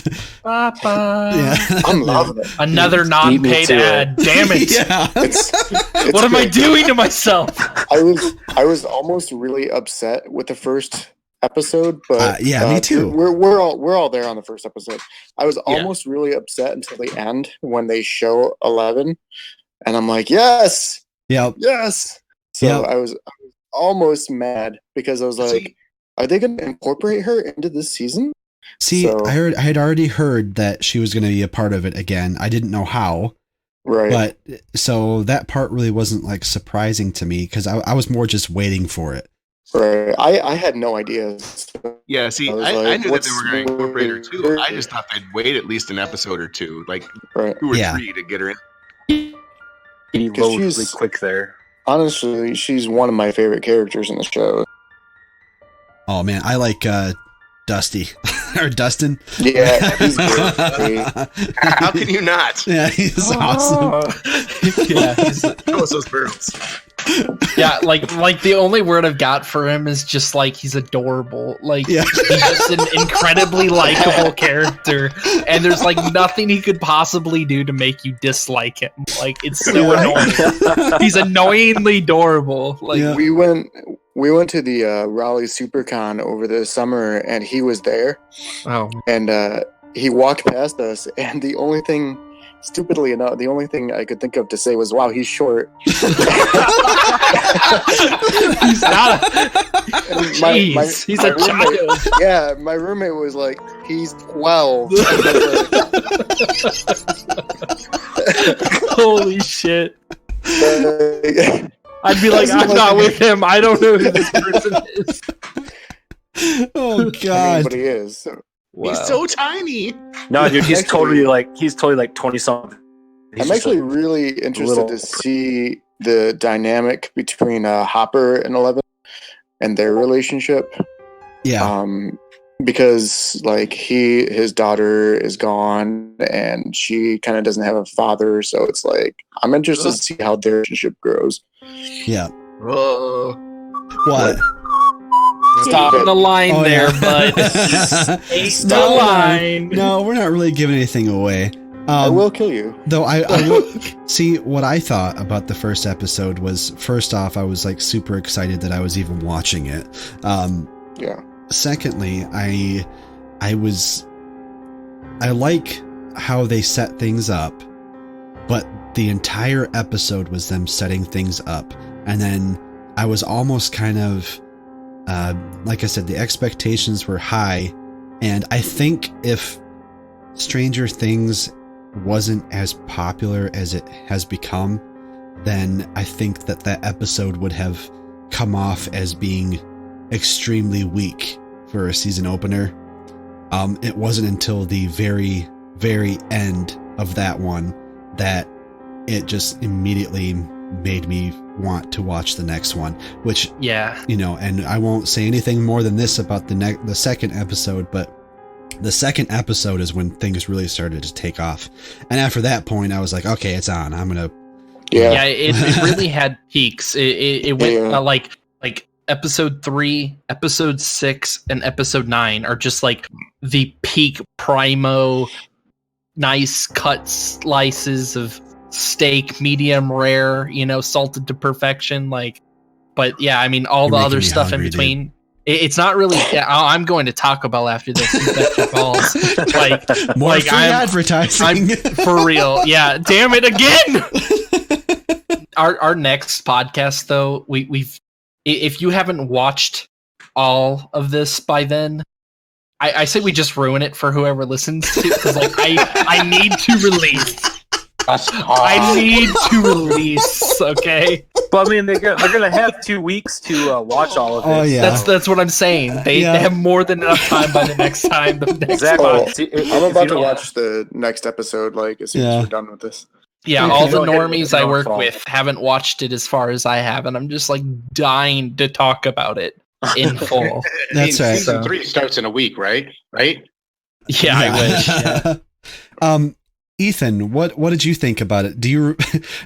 I'm loving it. Another non-paid ad. Damn it. Yeah. It's what am I doing to myself? I was almost really upset with the first episode, but me too. We're all there on the first episode. I was almost really upset until the end when they show 11, and I'm like, yes, yes. So I was almost mad because I was like, are they going to incorporate her into this season? See, I had already heard that she was going to be a part of it again. I didn't know how. Right. But so that part really wasn't like surprising to me because I was more just waiting for it. Right. I had no idea. Yeah, see, I knew that they were going to incorporate her too. I just thought they'd wait at least an episode or two, like 2 or 3 to get her in. He rose really quick there. Honestly, she's one of my favorite characters in the show. Oh man, I like Dusty or Dustin. Yeah, he's great. How can you not? Yeah, he's awesome. Yeah, he's those barrels. Yeah, like the only word I've got for him is just like he's adorable. Like he's just an incredibly likable character, and there's like nothing he could possibly do to make you dislike him. Like it's so annoying. He's annoyingly adorable. Like we went to the Raleigh SuperCon over the summer, and he was there. Oh, and he walked past us, and the only thing. Stupidly enough, the only thing I could think of to say was, "Wow, he's short." He's not. He's a child. Yeah, my roommate was like, "He's 12." Holy shit! I'd be like, "I'm not with him. I don't know who this person is." Oh God! I mean, but he is. So. Wow. He's so tiny. No, dude, he's totally like 20-something. I'm actually really interested to see the dynamic between Hopper and 11 and their relationship. Yeah. because like his daughter is gone and she kind of doesn't have a father, so it's like I'm interested to see how their relationship grows. Yeah. Whoa. What? Stop the line there, bud. Stop the line. No, we're not really giving anything away. I will kill you. Though I will see what I thought about the first episode was, first off, I was like super excited that I was even watching it. Yeah. Secondly, I like how they set things up, but the entire episode was them setting things up. And then I was almost kind of, like I said, the expectations were high. And I think if Stranger Things wasn't as popular as it has become, then I think that episode would have come off as being extremely weak for a season opener. It wasn't until the very, very end of that one that it just immediately made me want to watch the next one, which, and I won't say anything more than this about the second episode, but the second episode is when things really started to take off. And after that point, I was like, okay, it's on. I'm going to... Yeah, it really had peaks. It went like episode 3, episode 6, and episode 9 are just like the peak primo, nice cut slices of steak, medium rare, salted to perfection. But yeah, I mean, all the other stuff in between. Dude. It's not really. I'm going to Taco Bell after this. You bet your balls. More free advertising. I'm for real. Yeah. Damn it again. Our next podcast, though, we've. If you haven't watched all of this by then, I say we just ruin it for whoever listens to, because I need to release. I need to release. Okay. But I mean, they're gonna have 2 weeks to watch all of this. Oh yeah, that's what I'm saying. They have more than enough time by the next time. I'm about to watch the next episode as soon as we're done with this. Yeah, all the normies I work with haven't watched it as far as I have, and I'm just dying to talk about it in full. That's right. Season 3 starts in a week, right? Right? Yeah, I wish. Yeah. Ethan, what did you think about it? Do you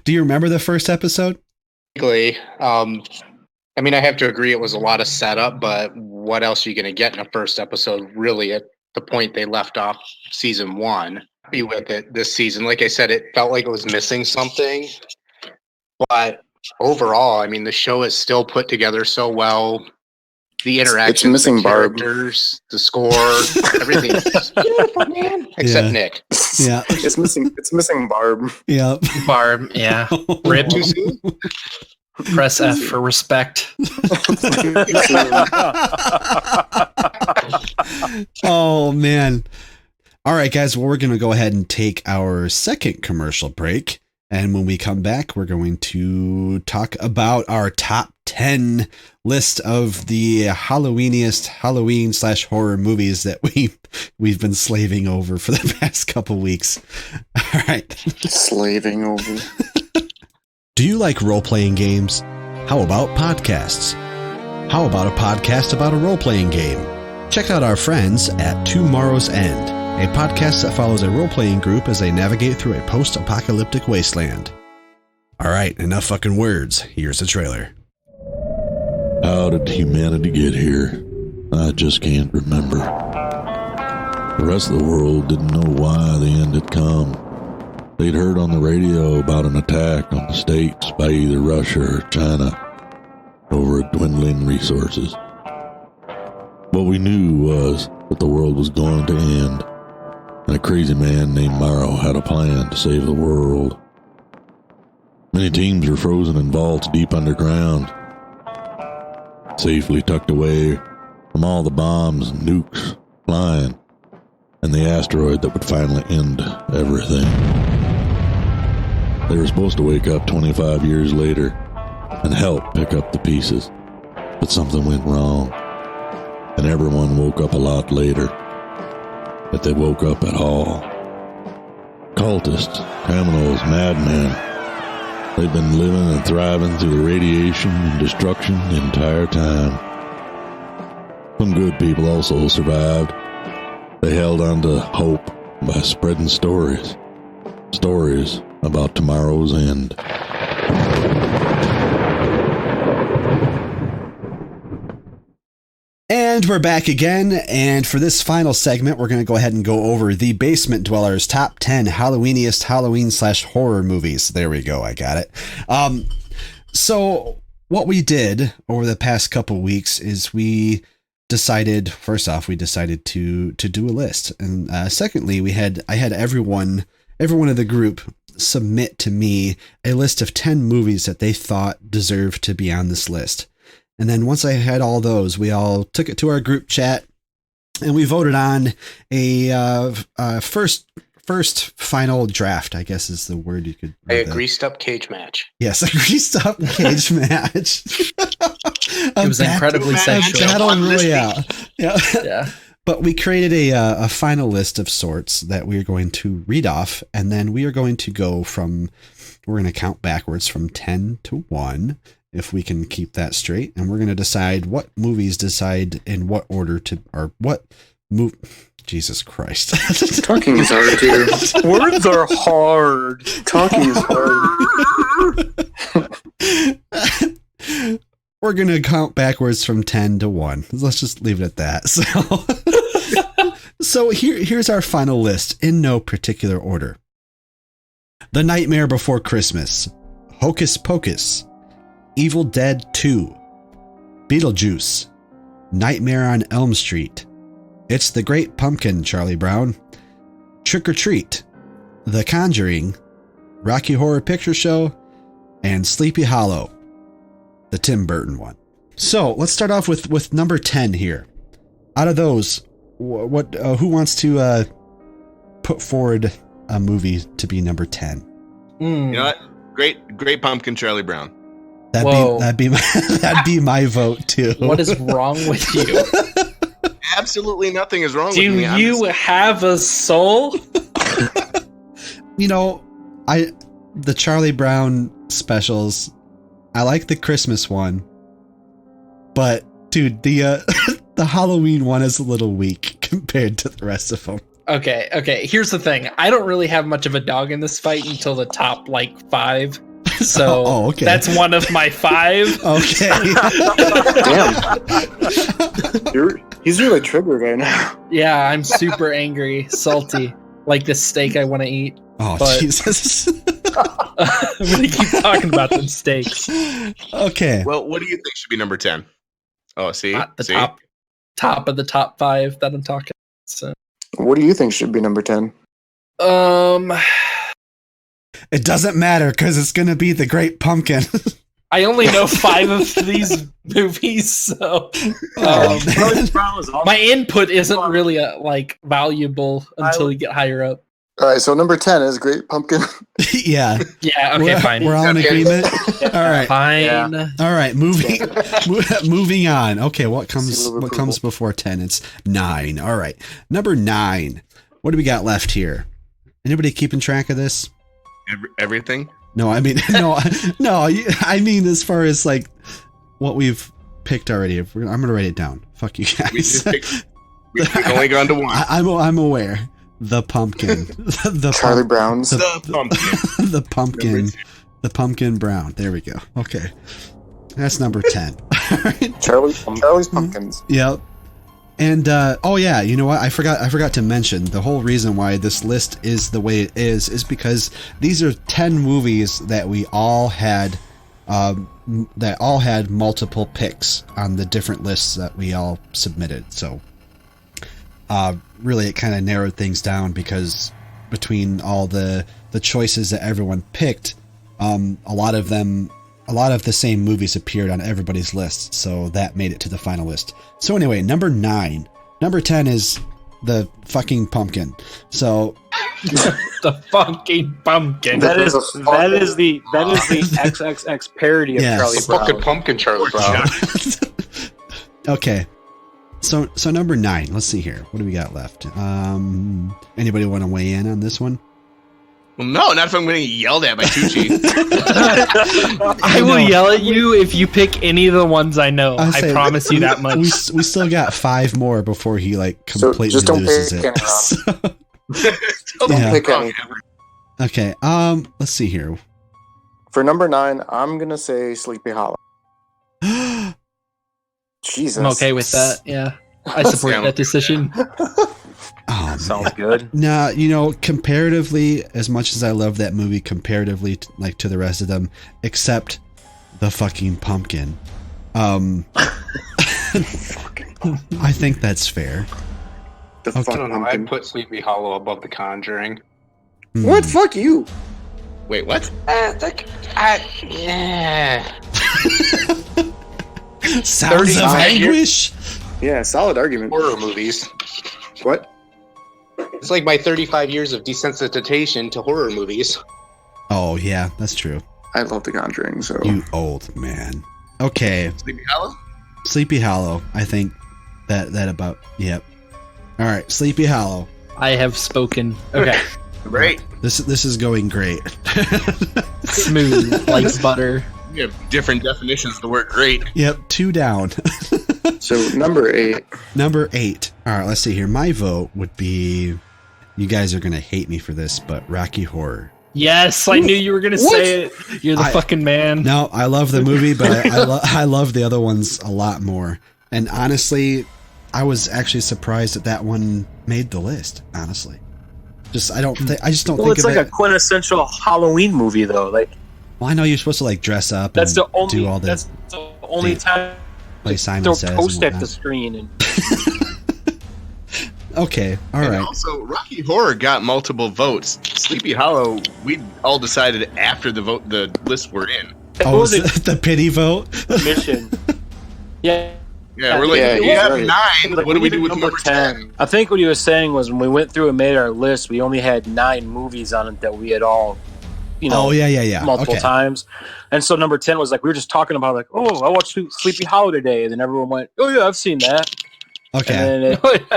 remember the first episode? I mean, I have to agree it was a lot of setup, but what else are you going to get in a first episode, really, at the point they left off season 1? Happy with it this season. Like I said, it felt like it was missing something. But overall, I mean, the show is still put together so well. The interaction with the characters, the score, everything is beautiful, man. Except Nick. Yeah. It's missing Barb. Yeah. Barb, yeah. Rip. Too soon? Press F for respect. Oh, man. All right, guys. Well, we're going to go ahead and take our second commercial break. And when we come back, we're going to talk about our top 10 list of the Halloweeniest Halloween / horror movies that we've been slaving over for the past couple weeks. All right. Slaving over. Do you like role-playing games? How about podcasts? How about a podcast about a role-playing game? Check out our friends at Tomorrow's End, a podcast that follows a role-playing group as they navigate through a post-apocalyptic wasteland. All right, enough fucking words. Here's the trailer. How did humanity get here? I just can't remember. The rest of the world didn't know why the end had come. They'd heard on the radio about an attack on the States by either Russia or China over dwindling resources. What we knew was that the world was going to end, and a crazy man named Morrow had a plan to save the world. Many teams were frozen in vaults deep underground, safely tucked away from all the bombs and nukes flying, and the asteroid that would finally end everything. They were supposed to wake up 25 years later and help pick up the pieces, but something went wrong, and everyone woke up a lot later, if they woke up at all. Cultists, criminals, madmen, they've been living and thriving through the radiation and destruction the entire time. Some good people also survived. They held on to hope by spreading stories. Stories about tomorrow's end. And we're back again, and for this final segment, we're going to go ahead and go over the Basement Dwellers top 10 Halloweeniest Halloween / horror movies. There we go, I got it. So what we did over the past couple weeks is we decided, first off, we decided to do a list, and secondly, I had everyone of the group submit to me a list of 10 movies that they thought deserved to be on this list. And then once I had all those, we all took it to our group chat and we voted on a first final draft, I guess is the word you could. A greased up cage match. Yes, a greased up cage match. It was incredibly sensual. Battle Royale. Yeah. But we created a final list of sorts that we're going to read off, and then we are going to we're going to count backwards from 10 to 1. If we can keep that straight, and we're going to decide what movies decide in what order Jesus Christ. Talking is hard too. Words are hard. Talking is hard. We're going to count backwards from 10 to 1. Let's just leave it at that. So here's our final list in no particular order. The Nightmare Before Christmas, Hocus Pocus, Evil Dead 2, Beetlejuice, Nightmare on Elm Street, It's the Great Pumpkin, Charlie Brown, Trick or Treat, The Conjuring, Rocky Horror Picture Show, and Sleepy Hollow, the Tim Burton one. So let's start off with number 10 here. Out of those, who wants to put forward a movie to be number 10? You know what? Great Pumpkin, Charlie Brown. That'd be my vote too. What is wrong with you? Absolutely nothing is wrong with Do me. you have a soul? You know, the Charlie Brown specials, I like the Christmas one, but dude, the Halloween one is a little weak compared to the rest of them. Okay. Here's the thing. I don't really have much of a dog in this fight until the top 5. So okay. That's one of my 5. Okay. Damn. He's really triggered right now. Yeah, I'm super angry, salty, like this steak I want to eat. Oh, but Jesus. I'm going to keep talking about them steaks. Okay. Well, what do you think should be number 10? Oh, see? Top of the top 5 that I'm talking about. So. What do you think should be number 10? It doesn't matter because it's going to be The Great Pumpkin. I only know 5 of these movies, so my input isn't really valuable until we get higher up. All right, so number 10 is Great Pumpkin. Yeah. Yeah. Okay. Fine. We're all in agreement. All right. Fine. Yeah. All right. Moving on. Okay. What comes before 10? It's 9. All right. Number 9. What do we got left here? Anybody keeping track of this? Everything? No, I mean, no. I mean, as far as what we've picked already. I'm gonna write it down. Fuck you guys. We've only gone to 1. I'm aware. The pumpkin. Charlie Brown's. The pumpkin. The pumpkin. The pumpkin brown. There we go. Okay, that's number 10. All right. Charlie's Pumpkins. Yep. And oh yeah, you know what? I forgot to mention the whole reason why this list is the way it is because these are 10 movies that we all had multiple picks on the different lists that we all submitted. So really it kind of narrowed things down because between all the choices that everyone picked, a lot of the same movies appeared on everybody's list, so that made it to the final list. So anyway, number 9. Number 10 is the fucking pumpkin. So the fucking pumpkin. That is the XXX parody of Charlie Brown. Fucking pumpkin, Charlie Brown. Okay. So number 9. Let's see here. What do we got left? Anybody want to weigh in on this one? Well, no, not if I'm going to get yelled at by Tucci. I will yell at you if you pick any of the ones I know. I promise you that much. We still got 5 more before he like completely just don't loses pick it. Don't pick any. Okay. Let's see here. For number 9, I'm gonna say Sleepy Hollow. Jesus. I'm okay with that. Yeah, I support that decision. Oh, sounds good. Nah, you know, comparatively, as much as I love that movie, comparatively, to the rest of them, except the fucking pumpkin. I think that's fair. I don't know. I'd put Sleepy Hollow above The Conjuring. What? Fuck you. Wait, what? Yeah. Sounds of anguish. Yeah, solid argument. Horror movies. What? It's like my 35 years of desensitization to horror movies. Oh yeah, that's true. I love The Conjuring, so you old man. Okay. Sleepy Hollow. Sleepy Hollow. I think that about. Yep. All right, Sleepy Hollow. I have spoken. Okay. Great. This is going great. Smooth like butter. We have different definitions of the word great. Yep, 2 down. So number 8. Number 8. All right, let's see here. My vote would be. You guys are gonna hate me for this, but Rocky Horror. Yes, I knew you were gonna say it. You're the fucking man. No, I love the movie, but I love the other ones a lot more. And honestly, I was actually surprised that one made the list. Honestly, I just don't think. It's of like it. a quintessential Halloween movie, though. Like, well, I know you're supposed to like dress up. That's and the only. do all the. That's the only time. Like Simon throw says. toast and at the screen and. Okay, all right. Also, Rocky Horror got multiple votes. Sleepy Hollow, we all decided after the lists were in. Oh, the pity vote? Mission. Yeah. Yeah, we're like, we have 9. What do we do with number 10? I think what he was saying was when we went through and made our list, we only had 9 movies on it that we had all, multiple times. And so number 10 was like, we were just talking about like, oh, I watched Sleepy Hollow today. And then everyone went, oh yeah, I've seen that. Okay. And then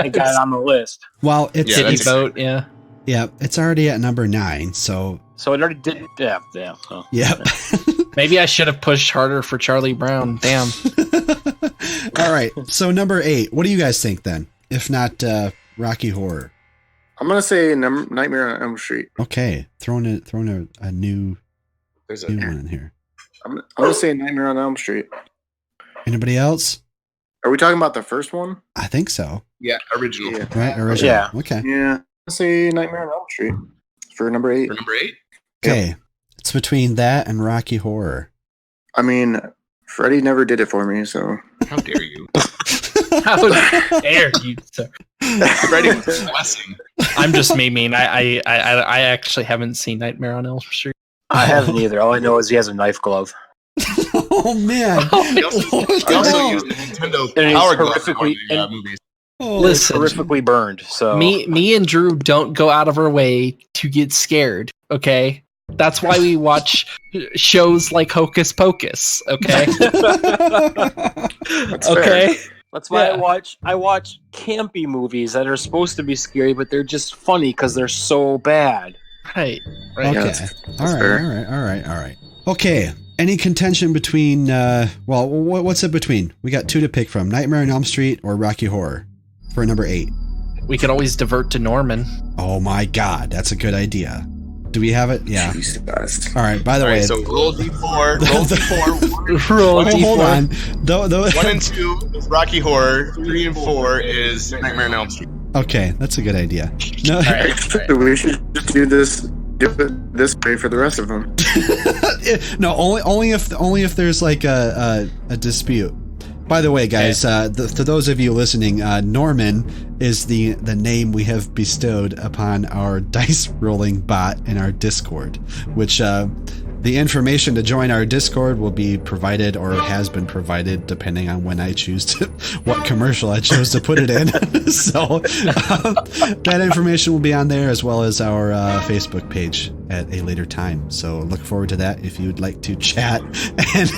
it got it on the list. Well, it's vote, yeah. Yeah, it's already at number 9, so it already did. Yeah. So. Yep. Maybe I should have pushed harder for Charlie Brown. Damn. All right. So number 8. What do you guys think then? If not Rocky Horror. I'm gonna say Nightmare on Elm Street. Okay, throwing a new one in here. I'm gonna say Nightmare on Elm Street. Anybody else? Are we talking about the first one? I think so. Yeah, original. Yeah. Right, original. Yeah. Okay. Yeah. Let's say Nightmare on Elm Street for number 8. For number 8? Okay. Yep. It's between that and Rocky Horror. I mean, Freddy never did it for me, so. How dare you? How dare you, sir? Freddy was a blessing. I'm just memeing. I actually haven't seen Nightmare on Elm Street. I haven't either. All I know is he has a knife glove. Oh man! He also used the Nintendo Power Glove for one of the movies. Listen, horrifically burned. So me and Drew don't go out of our way to get scared. Okay, that's why we watch shows like Hocus Pocus. Okay. Okay. That's why I watch campy movies that are supposed to be scary, but they're just funny because they're so bad. Right. Okay. Yeah, All right. Okay. Any contention between? What's it between? We got 2 to pick from: Nightmare on Elm Street or Rocky Horror for number 8. We could always divert to Norman. Oh my God, that's a good idea. Do we have it? Yeah. Jesus. All right. By the way, so roll D4. Roll D4. Roll D4. Hold on. 1 and 2 is Rocky Horror. 3 and 4 is Nightmare on Elm Street. Okay, that's a good idea. No, we should just do it this way for the rest of them. No, only if there's like a dispute. By the way, guys, to those of you listening, Norman is the name we have bestowed upon our dice rolling bot in our Discord, which the information to join our Discord will be provided or has been provided depending on when I choose to, what commercial I chose to put it in. So that information will be on there as well as our Facebook page at a later time. So look forward to that if you'd like to chat and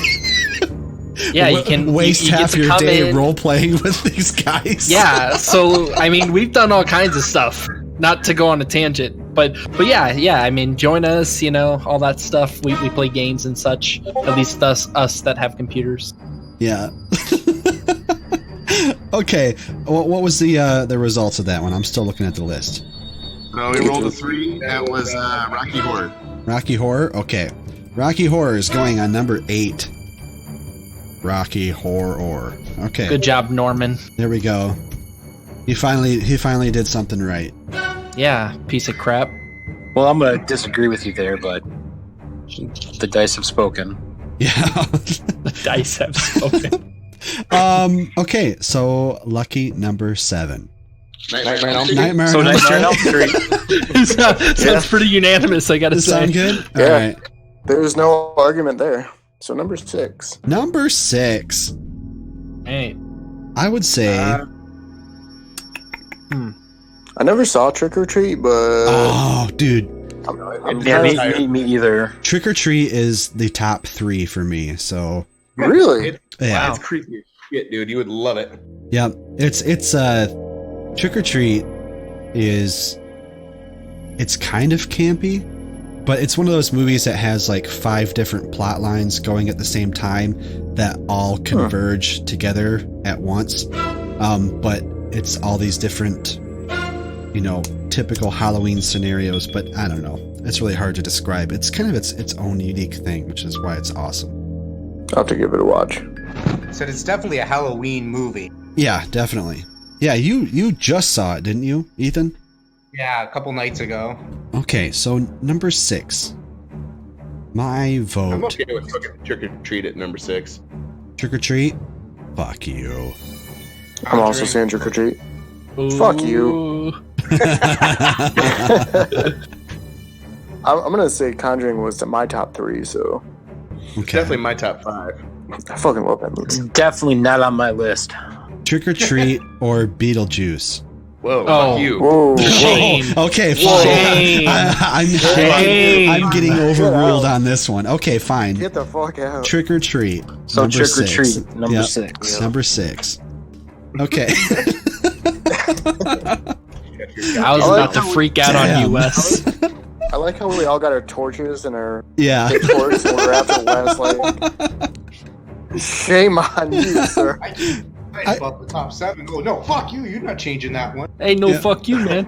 yeah, you can waste you half your day role playing with these guys. Yeah, so I mean, we've done all kinds of stuff. Not to go on a tangent, But yeah. I mean, join us. All that stuff. We play games and such. At least us that have computers. Yeah. Okay. What was the results of that one? I'm still looking at the list. So we rolled a 3. That was Rocky Horror. Rocky Horror. Okay. Rocky Horror is going on number 8. Rocky Horror. Okay. Good job, Norman. There we go. He finally did something right. Yeah, piece of crap. Well, I'm gonna disagree with you there, but the dice have spoken. Yeah. The dice have spoken. Okay, so lucky number 7. Nightmare on Elm Street. Nightmare on Elm Street. Sounds pretty unanimous, I gotta Does say. sound good? Yeah. All right. There's no argument there. So number 6. Number 6. Hey. I would say. I never saw Trick or Treat, but Oh, dude. Me either. Trick or Treat is the top 3 for me. So. Really? Yeah. It's creepy as shit, dude. You would love it. Yeah. It's Trick or Treat is. It's kind of campy, but it's one of those movies that has like 5 different plot lines going at the same time that all converge together at once. But it's all these different, typical Halloween scenarios, but I don't know. It's really hard to describe. It's kind of its own unique thing, which is why it's awesome. I'll have to give it a watch. So it's definitely a Halloween movie. Yeah, definitely. Yeah, you just saw it, didn't you, Ethan? Yeah, a couple nights ago. Okay, so number 6. My vote. I'm okay with fucking Trick or Treat at number 6. Trick or Treat? Fuck you. I'm also saying Trick or Treat. Ooh. Fuck you. I'm gonna say Conjuring was my top 3, so. It's definitely my top 5. I fucking love that movie. It's definitely not on my list. Trick or Treat or Beetlejuice? Whoa, fuck you. Whoa. Shame. Okay, fine. Shame. I'm getting overruled on this one. Okay, fine. Get the fuck out. Trick or Treat. So number Trick or 6. Treat, number Yep, 6. Yep. Number 6. Okay. I was about to freak out on you, Wes. I like how we all got our torches and our Yeah. pitchforks and we're after Wes. Like, shame on you, sir. I above the top 7. Oh, no, fuck you. You're not changing that one. Hey, no, fuck you, man.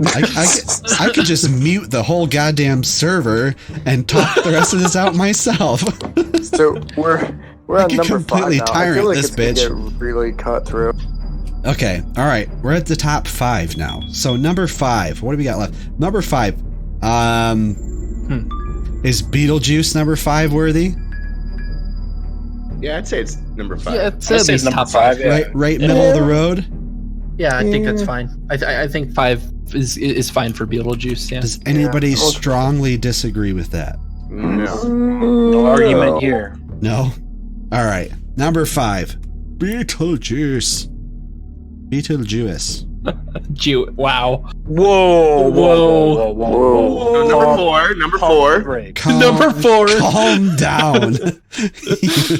I could just mute the whole goddamn server and talk the rest of this out myself. So we're on number 5 completely now. I tyrant feel like this it's gonna bitch. get really cut through. Okay, all right. We're at the top 5 now. So number 5. What do we got left? Number 5. Is Beetlejuice number 5 worthy? Yeah, I'd say it's number 5. Yeah, it's at least top 5. Yeah. Right middle of the road? Yeah, I think that's fine. I think 5 is fine for Beetlejuice, yeah. Does anybody strongly disagree with that? No. No argument here. No? All right. Number 5. Beetlejuice. Beetlejuice. Wow. Whoa. Number 4. Number 4. Calm down.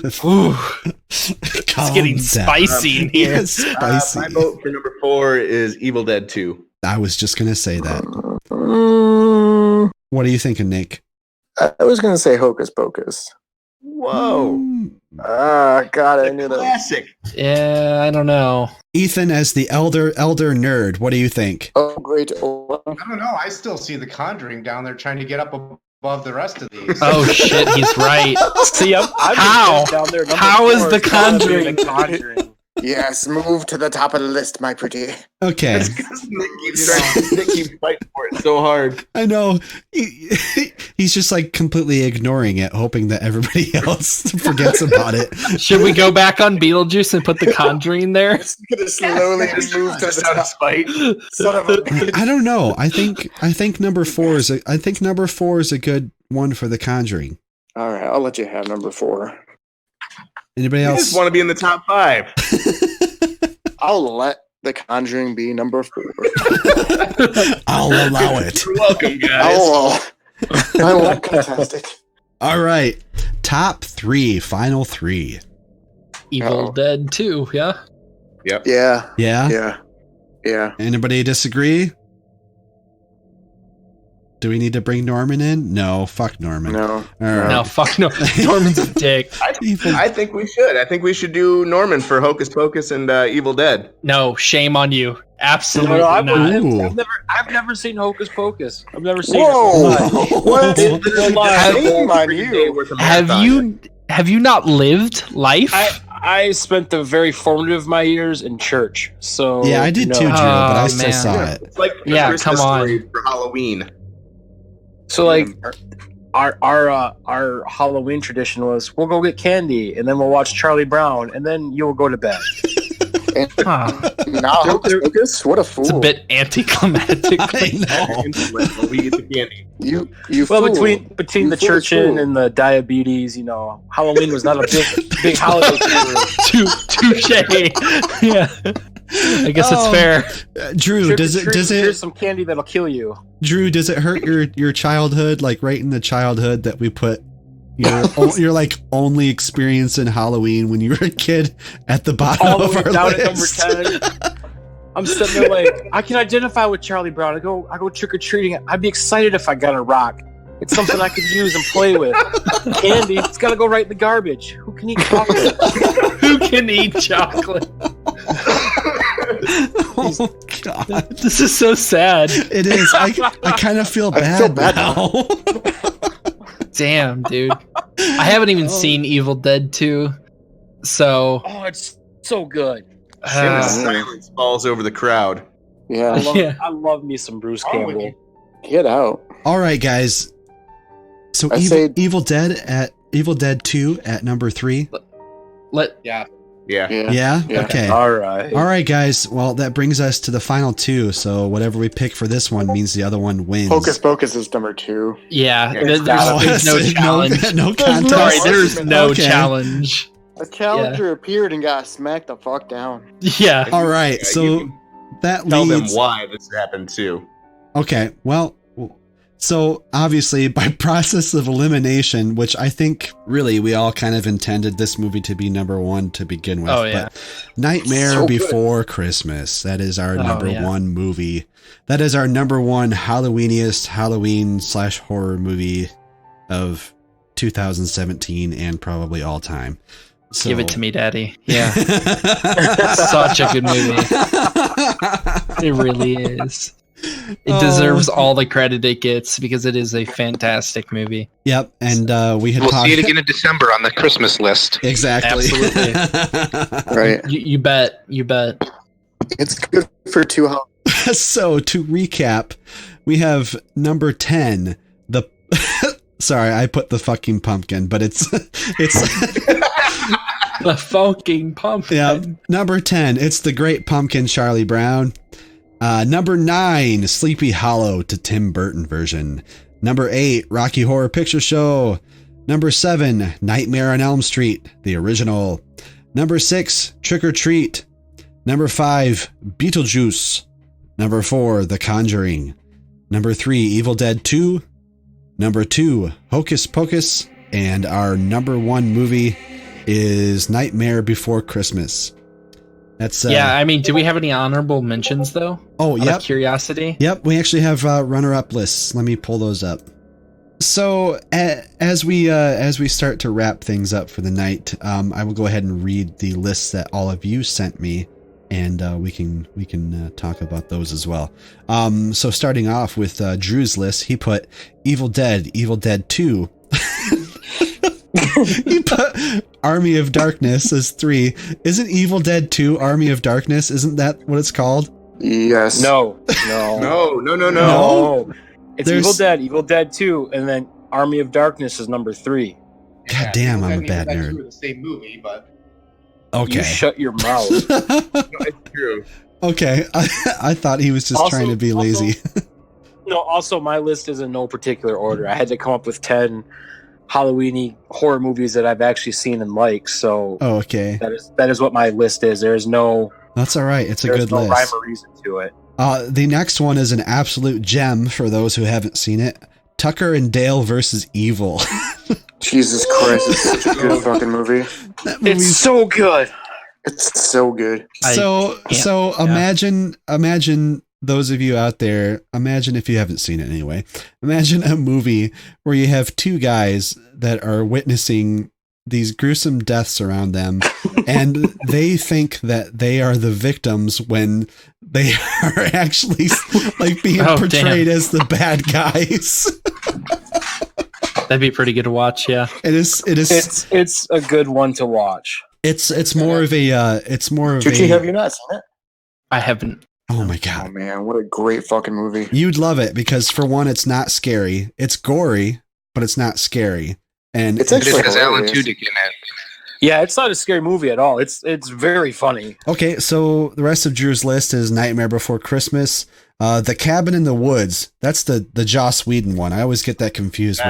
It's getting spicy in here. It's spicy. My vote for number 4 is Evil Dead 2. I was just going to say that. What are you thinking, Nick? I was gonna say Hocus Pocus. Whoa. God, I knew that. Classic. Yeah, I don't know. Ethan, as the elder nerd, what do you think? Oh, great. I don't know. I still see the Conjuring down there trying to get up above the rest of these. Oh shit, he's right. See, I'm How? down there. How is the Conjuring? Yes, move to the top of the list, my pretty. Okay. Nick keeps fighting for it so hard. I know. He's just like completely ignoring it, hoping that everybody else forgets about it. Should we go back on Beetlejuice and put the Conjuring there? It's gonna slowly move to the top. Spite. Son of a bitch. I don't know. I think number 4 is a good one for The Conjuring. All right, I'll let you have number 4. Anybody I else? just want to be in the top 5. I'll let The Conjuring be number 4. I'll allow it. You're welcome, guys. I won't contest it. All right. Top 3, final 3. Evil Dead 2, yeah? Yep. Yeah. Yeah? Yeah. Yeah. Anybody disagree? Do we need to bring Norman in? No, fuck Norman. No. All right. No, fuck no. Norman's a dick. I think we should. I think we should do Norman for Hocus Pocus and Evil Dead. No, shame on you. Absolutely No, not. I've never seen Hocus Pocus. I've never seen Whoa! it. What? Shame on you. Have you not lived life? I spent the very formative my years in church. So Yeah, I did too, Drew, but I still saw it. It's like a Christmas story for Halloween. So like our Halloween tradition was we'll go get candy and then we'll watch Charlie Brown and then you'll go to bed. Now Hocus Pocus, what a fool! It's a bit anticlimactic. I know. We get the candy. You well, fool. between the churching and the diabetes, Halloween was not a big holiday. Touche. Yeah, I guess it's fair. Drew, does it? Here's some candy that'll kill you. Drew, does it hurt your childhood? Like right in the childhood that we put your like only experience in Halloween when you were a kid at the bottom All of the way our down list. at number 10. I'm sitting there like I can identify with Charlie Brown. I go trick or treating. I'd be excited if I got a rock. It's something I could use and play with. Candy, it's got to go right in the garbage. Who can eat chocolate? Who can eat chocolate? Oh God, this is so sad. It is. I kind of feel bad now. Damn, dude. I haven't even seen Evil Dead 2, so... Oh, it's so good. Silence falls over the crowd. Yeah. I love me some Bruce Campbell. Get out. All right, guys. So Evil Dead 2 at number 3. Yeah. Okay. All right, guys. Well, that brings us to the final two. So whatever we pick for this one means the other one wins. Hocus Pocus is number 2. Yeah, there's no challenge. No contest. Sorry, there's no challenge. A challenger appeared and got smacked the fuck down. Yeah. All right. So that Tell them leads. why this happened too. Okay. Well. So obviously, by process of elimination, which I think really we all kind of intended this movie to be number 1 to begin with. Oh, yeah. But Nightmare Before Christmas. That is our number 1 movie. That is our number 1 Halloweeniest Halloween / horror movie of 2017 and probably all time. So, give it to me, Daddy. Yeah. Such a good movie. It really is. It deserves all the credit it gets because it is a fantastic movie. Yep, and we had We'll talked. see it again in December on the Christmas list. Exactly. Absolutely. Right. You bet. You bet. It's good for 2 So to recap, we have number 10. The sorry, I put the fucking pumpkin, but it's the fucking pumpkin. Yeah, number 10. It's the Great Pumpkin, Charlie Brown. Number 9, Sleepy Hollow to Tim Burton version. Number 8, Rocky Horror Picture Show. Number 7, Nightmare on Elm Street, the original. Number 6, Trick or Treat. Number 5, Beetlejuice. Number 4, The Conjuring. Number 3, Evil Dead 2. Number 2, Hocus Pocus. And our number 1 movie is Nightmare Before Christmas. That's yeah, I mean, do we have any honorable mentions though? Oh, Out yep. of curiosity. Yep, we actually have runner-up lists. Let me pull those up. So as we start to wrap things up for the night, I will go ahead and read the lists that all of you sent me, and we can talk about those as well. So starting off with Drew's list, he put Evil Dead 2. He put Army of Darkness as 3. Isn't Evil Dead 2 Army of Darkness? Isn't that what it's called? Yes. No. It's Evil Dead 2, and then Army of Darkness is number 3. God damn, I'm a bad nerd. The same movie, but Okay. You shut your mouth. it's true. Okay, I thought he was just trying to be lazy. Also, my list is in no particular order. I had to come up with 10 Halloween-y horror movies that I've actually seen and liked. So, okay, that is what my list is. There's no. That's all right. It's a good list. Rhyme or reason to it. The next one is an absolute gem for those who haven't seen it. Tucker and Dale versus Evil. Jesus Christ, it's such a good fucking movie. It's so good. It's so good. So imagine those of you out there, imagine if you haven't seen it anyway, imagine a movie where you have two guys that are witnessing these gruesome deaths around them, and they think that they are the victims when they are actually like being portrayed as the bad guys. That'd be pretty good to watch. Yeah, it is. It's a good one to watch. It's more of a. Chuchi, have you not seen it? I haven't. Oh my god! Oh man, what a great fucking movie! You'd love it because for one, it's not scary. It's gory, but it's not scary, and it has Alan Tudyk in it. Yeah, it's not a scary movie at all. It's very funny. Okay, so the rest of Drew's list is Nightmare Before Christmas, The Cabin in the Woods. That's the Joss Whedon one. I always get that confused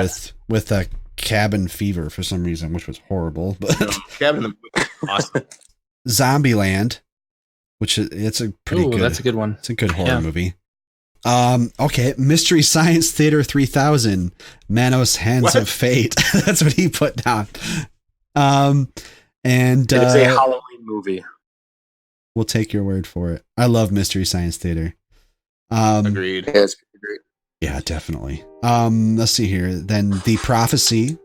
with Cabin Fever for some reason, which was horrible. But Cabin in the Woods, awesome. Zombieland, which it's a pretty good. That's a good one. It's a good horror movie. Okay, Mystery Science Theater 3000, Manos Hands of Fate. That's what he put down. And it's a Halloween movie. We'll take your word for it. I love Mystery Science Theater. Agreed. Yeah, it's great. Yeah, definitely. Let's see here. Then The Prophecy.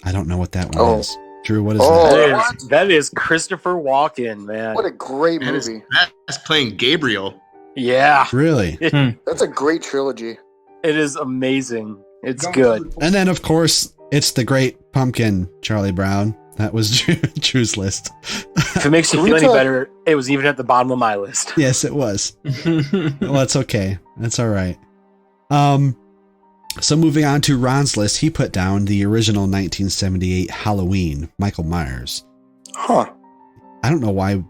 I don't know what that one is. Drew, what is that? That is Christopher Walken, man. What a great movie. That's playing Gabriel. Yeah. Really? That's a great trilogy. It is amazing. It's good. And then, of course, it's The Great Pumpkin, Charlie Brown. That was Drew's list. If it makes you feel any better, it was even at the bottom of my list. Yes, it was. Well, that's okay. That's all right. So moving on to Ron's list, he put down the original 1978 Halloween, Michael Myers. Huh. I don't know why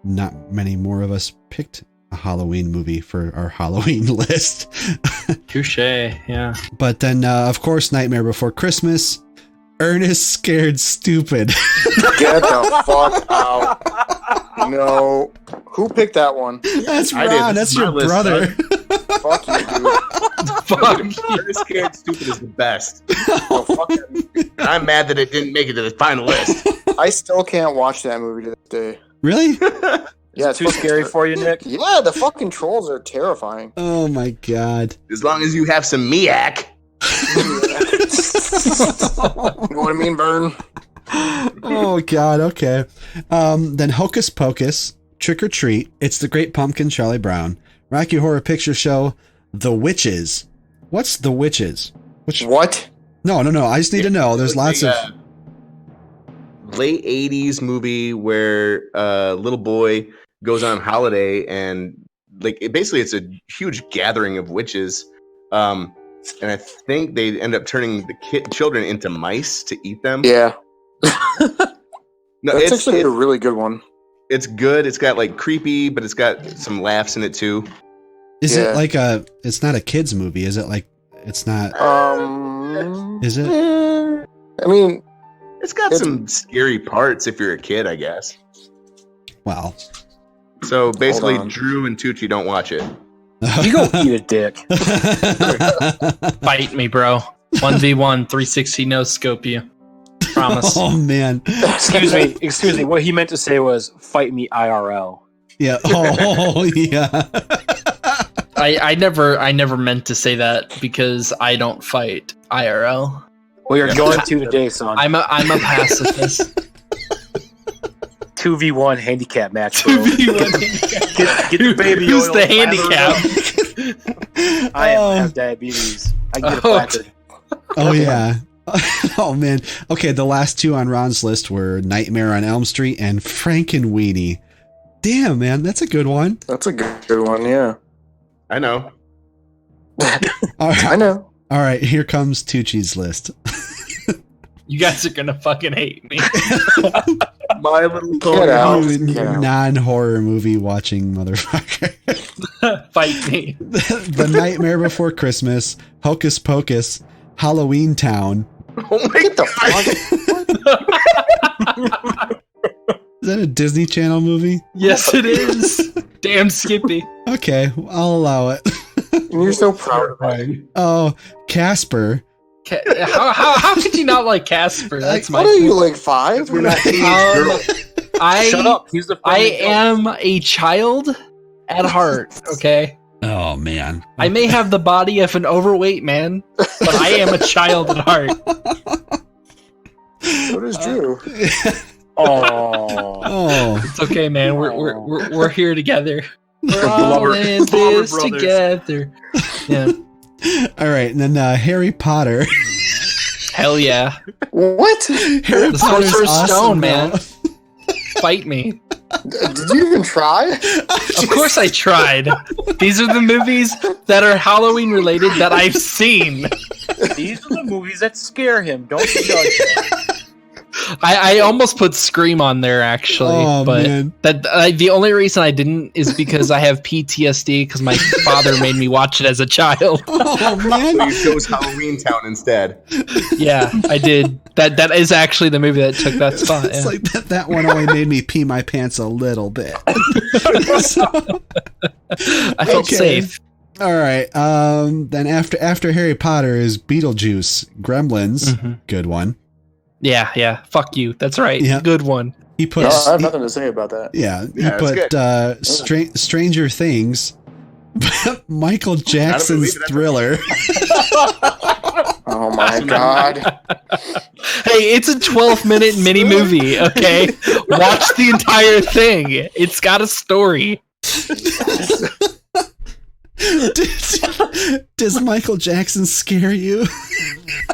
not many more of us picked a Halloween movie for our Halloween list. Touche, yeah. But then, of course, Nightmare Before Christmas, Ernest Scared Stupid. Get the fuck out. No. Who picked that one? That's Ron. That's your brother. Fuck you, dude. Fuck you. Ernest Scared Stupid is the best. Oh, fuck that. I'm mad that it didn't make it to the final list. I still can't watch that movie to this day. Really? Yeah, it's too scary for you, Nick? Yeah, the fucking trolls are terrifying. Oh my god. As long as you have some Miak. You know what I mean, Vern? Oh god, okay. Then Hocus Pocus, Trick or Treat, It's the Great Pumpkin, Charlie Brown, Rocky Horror Picture Show, The Witches. What's The Witches? What? No. I just need to know. There's lots of late 80s movie where a little boy goes on holiday and basically it's a huge gathering of witches. And I think they end up turning the children into mice to eat them. Yeah. No, that's actually a really good one. It's good. It's got creepy, but it's got some laughs in it too. Is it it's not a kid's movie, is it? It's not. Is it? I mean, it's got some scary parts if you're a kid, I guess. Wow. So basically, Drew and Tucci don't watch it. You go eat a dick. Bite me, bro. 1v1, 360 no scope you. Promise. Oh man. Excuse me. What he meant to say was fight me IRL. Yeah. Oh yeah. I never meant to say that because I don't fight IRL. Well, you're going to today, son. I'm a pacifist. 2v1 handicap match, bro. 2v1 get the baby Who's oil. the handicap? I have diabetes. I get a placard. Oh yeah. Oh man. Okay, the last two on Ron's list were Nightmare on Elm Street and Frankenweenie. Damn, man, that's a good one. That's a good one, yeah. I know. All right. I know. All right, here comes Tucci's list. You guys are gonna fucking hate me. My Little Pony. Non-horror movie watching motherfucker. Fight me. The Nightmare Before Christmas, Hocus Pocus, Halloween Town. Oh my god. Is that a Disney Channel movie? Yes, it is. Damn Skippy. Okay, I'll allow it. You're so proud of me. Oh, Casper. How could you not like Casper? That's what are you, like 5? We're not Shut up. He's the I am a child at heart. Okay. Oh man. I may have the body of an overweight man, but I am a child at heart. What is Drew? Oh, it's okay, man. We're here together. We're all in this together. Yeah. All right, and then Harry Potter. Hell yeah. What? Harry The Potter's Sorcerer's awesome, Stone, bro. man. Fight me. Did you even try? Of course I tried. These are the movies that are Halloween related that I've seen. These are the movies that scare him. Don't judge him. I almost put Scream on there actually, Oh, but man. the only reason I didn't is because I have PTSD because my father made me watch it as a child. Oh man. You chose Halloween Town instead. Yeah, I did. That is actually the movie that took that spot. It's Yeah. like that one only made me pee my pants a little bit. I felt safe. All right. Then after Harry Potter is Beetlejuice, Gremlins, good one. Yeah. Fuck you. That's right. Yeah. Good one. He put No, I have nothing to say about that. he it's put Stranger Things, Michael Jackson's Thriller. Oh my god. Hey, it's a 12-minute mini movie, okay? Watch the entire thing. It's got a story. Does Michael Jackson scare you?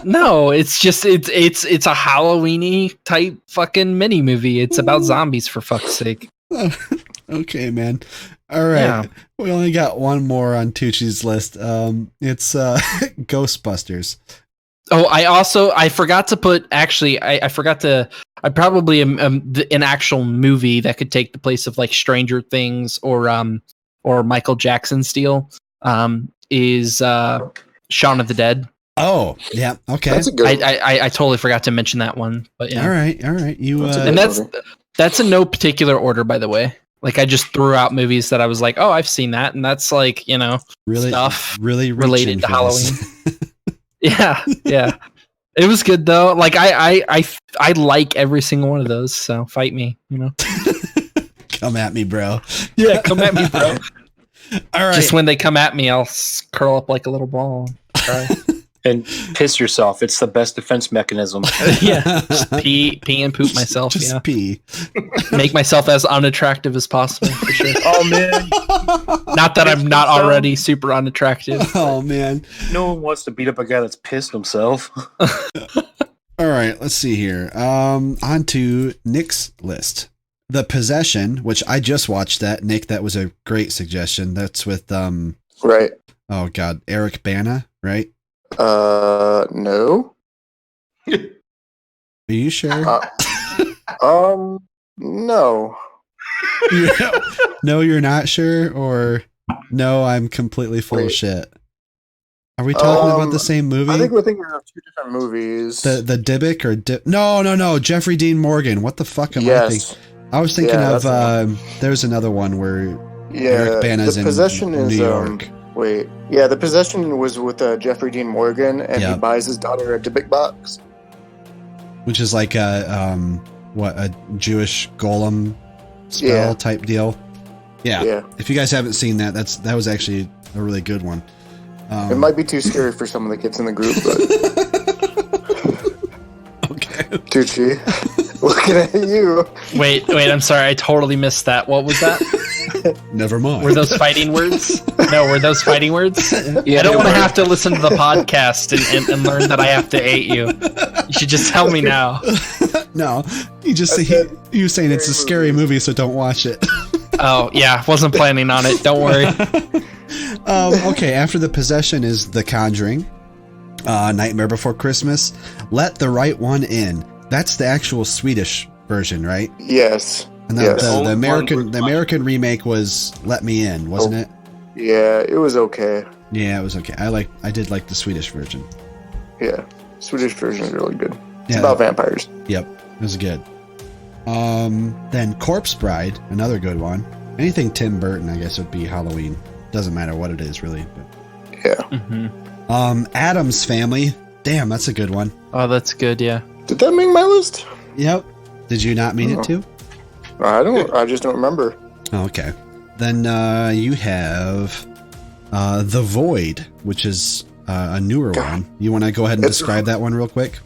No, it's just it's a Halloweeny type fucking mini movie. It's about zombies for fuck's sake. Okay, man. All right. Yeah. We only got one more on Tucci's list. It's Ghostbusters. Oh, I forgot to put I probably am an actual movie that could take the place of like Stranger Things or Michael Jackson's deal is Shaun of the Dead. Oh, yeah. Okay. That's a good one. I totally forgot to mention that one, but yeah. All right. You And that's in no particular order, by the way. Like I just threw out movies that I was like, oh, I've seen that, and that's like, you know, really stuff really related to reaching for this. Halloween. Yeah. It was good though. Like I like every single one of those. So fight me, you know. Come at me, bro. Yeah, come at me, bro. All right. Just when they come at me, I'll curl up like a little ball. Cry. And piss yourself. It's the best defense mechanism. Yeah, just pee and poop myself. Just yeah, pee. Make myself as unattractive as possible. For sure. Oh man, Not that I'm not already super unattractive. Oh man. no one wants to beat up a guy that's pissed himself. All right, let's see here. On to Nick's list. The Possession, which I just watched that. Nick, that was a great suggestion. That's with Right. oh god, Eric Bana, right? No. Are you sure? No. No, you're not sure, or no, I'm completely full of shit. Are we talking about the same movie? I think we're thinking of two different movies. The Dybbuk or no, Jeffrey Dean Morgan. What the fuck am I thinking? I was thinking of there's another one where Eric Bana's the in Possession New is York. wait. Yeah, The Possession was with Jeffrey Dean Morgan, and he buys his daughter a Dybbuk box, which is like a Jewish golem spell type deal. Yeah. If you guys haven't seen that, that was actually a really good one. It might be too scary for some of the kids in the group, but okay. Tucci, looking at you. Wait, I'm sorry. I totally missed that. What was that? Never mind. Were those fighting words? No, were those fighting words? Yeah, I don't want to have to listen to the podcast and learn that I have to hate you. You should just tell me now. No, you saying it's a scary movie, so don't watch it. Oh, yeah. Wasn't planning on it. Don't worry. Okay, after The Possession is The Conjuring, Nightmare Before Christmas, Let the Right One In. That's the actual Swedish version, right? Yes. And the American remake was Let Me In, wasn't it? Yeah, it was okay. Yeah, it was okay. I did like the Swedish version. Yeah, Swedish version is really good. It's Yeah. about vampires. Yep, it was good. Then Corpse Bride, another good one. Anything Tim Burton, I guess, would be Halloween. Doesn't matter what it is, really. But yeah. Mm-hmm. Addams Family. Damn, that's a good one. Oh, that's good. Yeah. Did that make my list? Yep. Did you not mean it to? I don't. I just don't remember. Oh, okay. Then you have The Void, which is a newer one. You want to go ahead and describe that one real quick?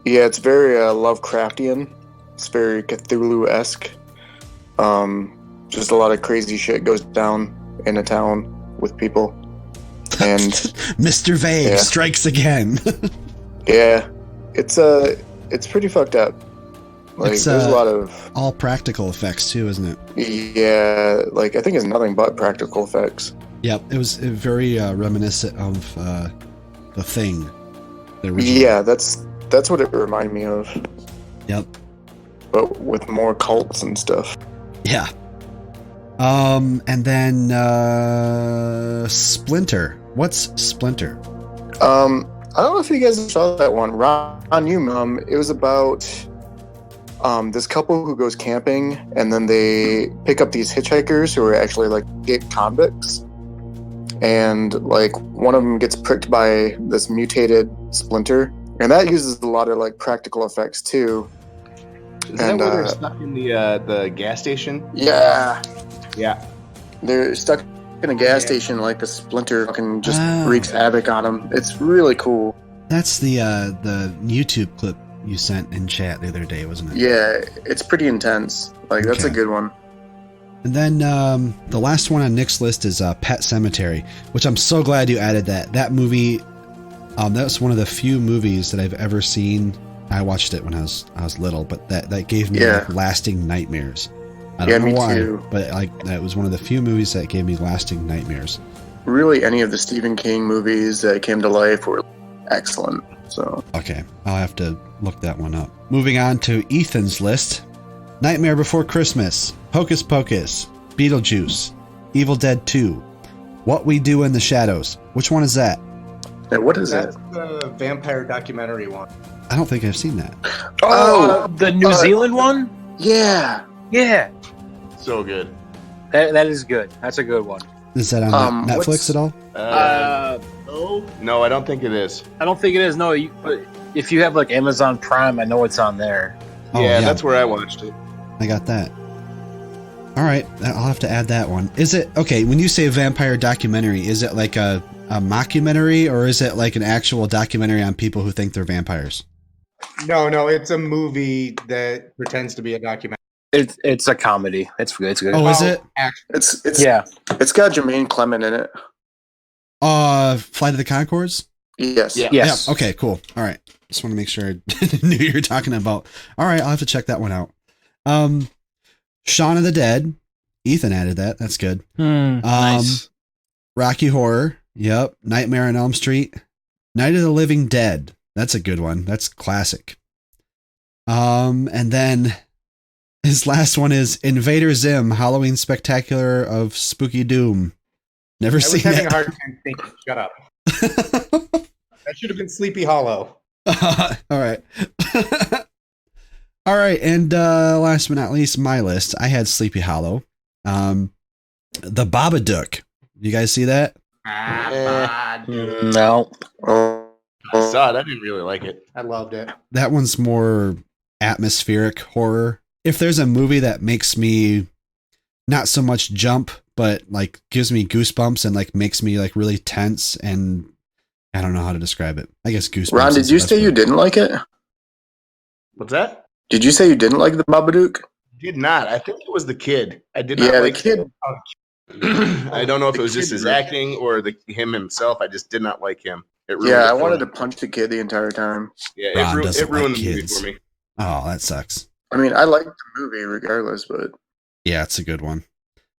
Yeah, it's very Lovecraftian. It's very Cthulhu-esque. Just a lot of crazy shit goes down in a town with people. And Mr. Vague strikes again. Yeah, it's pretty fucked up. Like It's, there's a lot of all practical effects too, isn't it? yeah, like I think it's nothing but practical effects. Yep, it was very reminiscent of The Thing. The original. Yeah, that's what it reminded me of. Yep. But with more cults and stuff. Yeah. And then Splinter. What's Splinter? I don't know if you guys saw that one. Ron, you it was about this couple who goes camping and then they pick up these hitchhikers who are actually like convicts. And like one of them gets pricked by this mutated splinter. And that uses a lot of like practical effects too. Is that where they're stuck in the gas station? Yeah. Yeah. They're stuck in a gas station, like the splinter fucking just wreaks havoc on them. It's really cool. That's the YouTube clip you sent in chat the other day, wasn't it? Yeah, it's pretty intense. Like that's a good one. And then the last one on Nick's list is Pet Cemetery, which I'm so glad you added that. That movie, that was one of the few movies that I've ever seen. I watched it when I was little, but that gave me like, lasting nightmares. I don't know why, too. but like that was one of the few movies that gave me lasting nightmares. Really, any of the Stephen King movies that came to life were excellent. So okay, I'll have to look that one up. Moving on to Ethan's list: Nightmare Before Christmas, Hocus Pocus, Beetlejuice, Evil Dead 2, What We Do in the Shadows. Which one is that? Yeah, what is That's the vampire documentary one. I don't think I've seen that. Oh, the New Zealand one? Yeah. Yeah. So good. That is good. That's a good one. Is that on Netflix at all? No, I don't think it is. I don't think it is. No, but if you have like Amazon Prime, I know it's on there. Oh, yeah, that's where I watched it. I got that. All right, I'll have to add that one. Is it okay when you say vampire documentary? Is it like a mockumentary, or is it like an actual documentary on people who think they're vampires? No, it's a movie that pretends to be a documentary. It's a comedy. It's good. Oh, is it? It's It's got Jermaine Clement in it. Flight of the Conchords? Yes. Yes. Yeah. Okay, cool. All right. Just want to make sure I knew you were talking about. All right, I'll have to check that one out. Shaun of the Dead. Ethan added that. That's good. Nice. Rocky Horror. Yep. Nightmare on Elm Street. Night of the Living Dead. That's a good one. That's classic. And then his last one is Invader Zim, Halloween Spectacular of Spooky Doom. Never seen it. I was having a hard time thinking. Shut up. That should have been Sleepy Hollow. All right. All right. And last but not least, my list. I had Sleepy Hollow. The Babadook. You guys see that? No. I saw it. I didn't really like it. I loved it. That one's more atmospheric horror. If there's a movie that makes me not so much jump, but like gives me goosebumps and like makes me like really tense, and I don't know how to describe it. I guess goosebumps. Ron, did you say you didn't like it? What's that? Did you say you didn't like the Babadook? Did not. I think it was the kid. I did not like the kid. I don't know if it was just his acting or him himself. I just did not like him. I wanted to punch the kid the entire time. Yeah, Ron it ruined like the movie kids. for me. Oh, that sucks. I mean, I liked the movie regardless, but Yeah, it's a good one.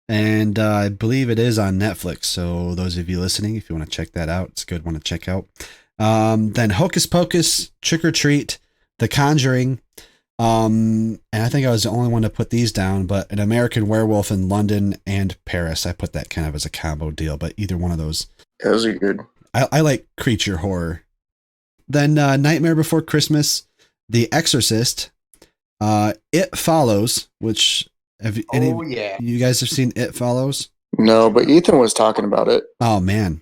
And I believe it is on Netflix. So those of you listening, if you want to check that out, it's a good one to check out. Then Hocus Pocus, Trick or Treat, The Conjuring. And I think I was the only one to put these down, but An American Werewolf in London and Paris. I put that kind of as a combo deal, but either one of those. Yeah, those are good. I like creature horror. Then Nightmare Before Christmas, The Exorcist, It Follows, which you guys have seen It Follows? No, but Ethan was talking about it. Oh man,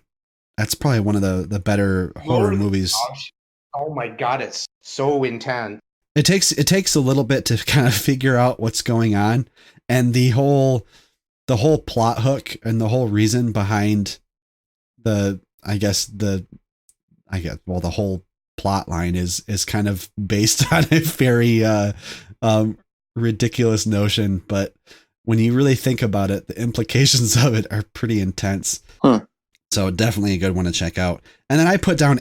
that's probably one of the better horror movies. Oh my god, it's so intense. It takes a little bit to kind of figure out what's going on, and the whole plot hook and the whole reason behind the whole plot line is kind of based on a very ridiculous notion, but when you really think about it, the implications of it are pretty intense. So definitely a good one to check out. And then I put down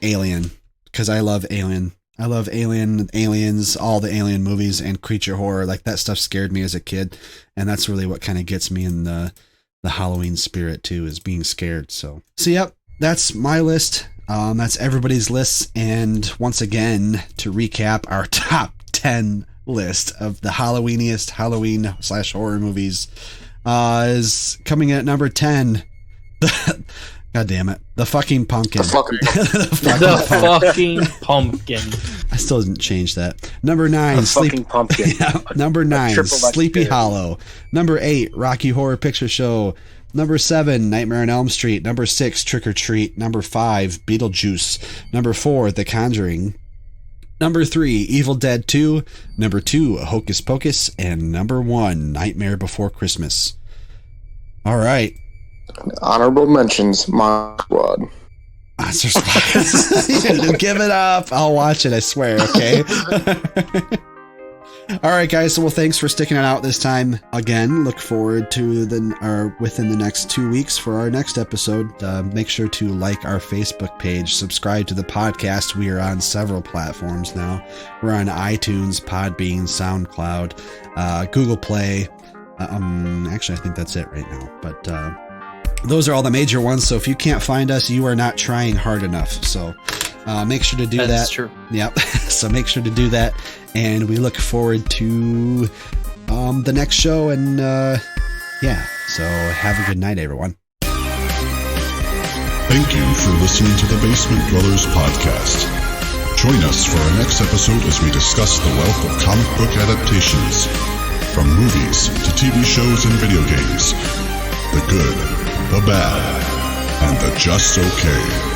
Alien because I love Alien. I love Alien, Aliens, all the Alien movies, and creature horror. Like, that stuff scared me as a kid, and that's really what kind of gets me in the Halloween spirit too, is being scared. So yep, that's my list. That's everybody's list. And once again, to recap our top 10 list of the Halloweeniest Halloween / horror movies, is coming in at number 10. God damn it. The fucking pumpkin. The fucking pumpkin. I still didn't change that. Number 9, fucking pumpkin. Yeah. Number 9, Sleepy Hollow. Number 8, Rocky Horror Picture Show. Number 7, Nightmare on Elm Street. Number 6, Trick or Treat. Number 5, Beetlejuice. Number 4, The Conjuring. Number 3, Evil Dead 2. Number 2, Hocus Pocus. And number 1, Nightmare Before Christmas. All right. Honorable mentions, MacLeod. Monster Spies. Give it up. I'll watch it, I swear, okay? All right, guys. So, well, thanks for sticking it out this time. Again, look forward to within the next 2 weeks for our next episode. Make sure to like our Facebook page, subscribe to the podcast. We are on several platforms now. We're on iTunes, Podbean, SoundCloud, Google Play. Actually, I think that's it right now. But those are all the major ones. So if you can't find us, you are not trying hard enough. So make sure to do that. That's true. Yep. So make sure to do that. And we look forward to the next show. And yeah, so have a good night, everyone. Thank you for listening to the Basement Dwellers podcast. Join us for our next episode as we discuss the wealth of comic book adaptations, from movies to TV shows and video games, the good, the bad, and the just okay.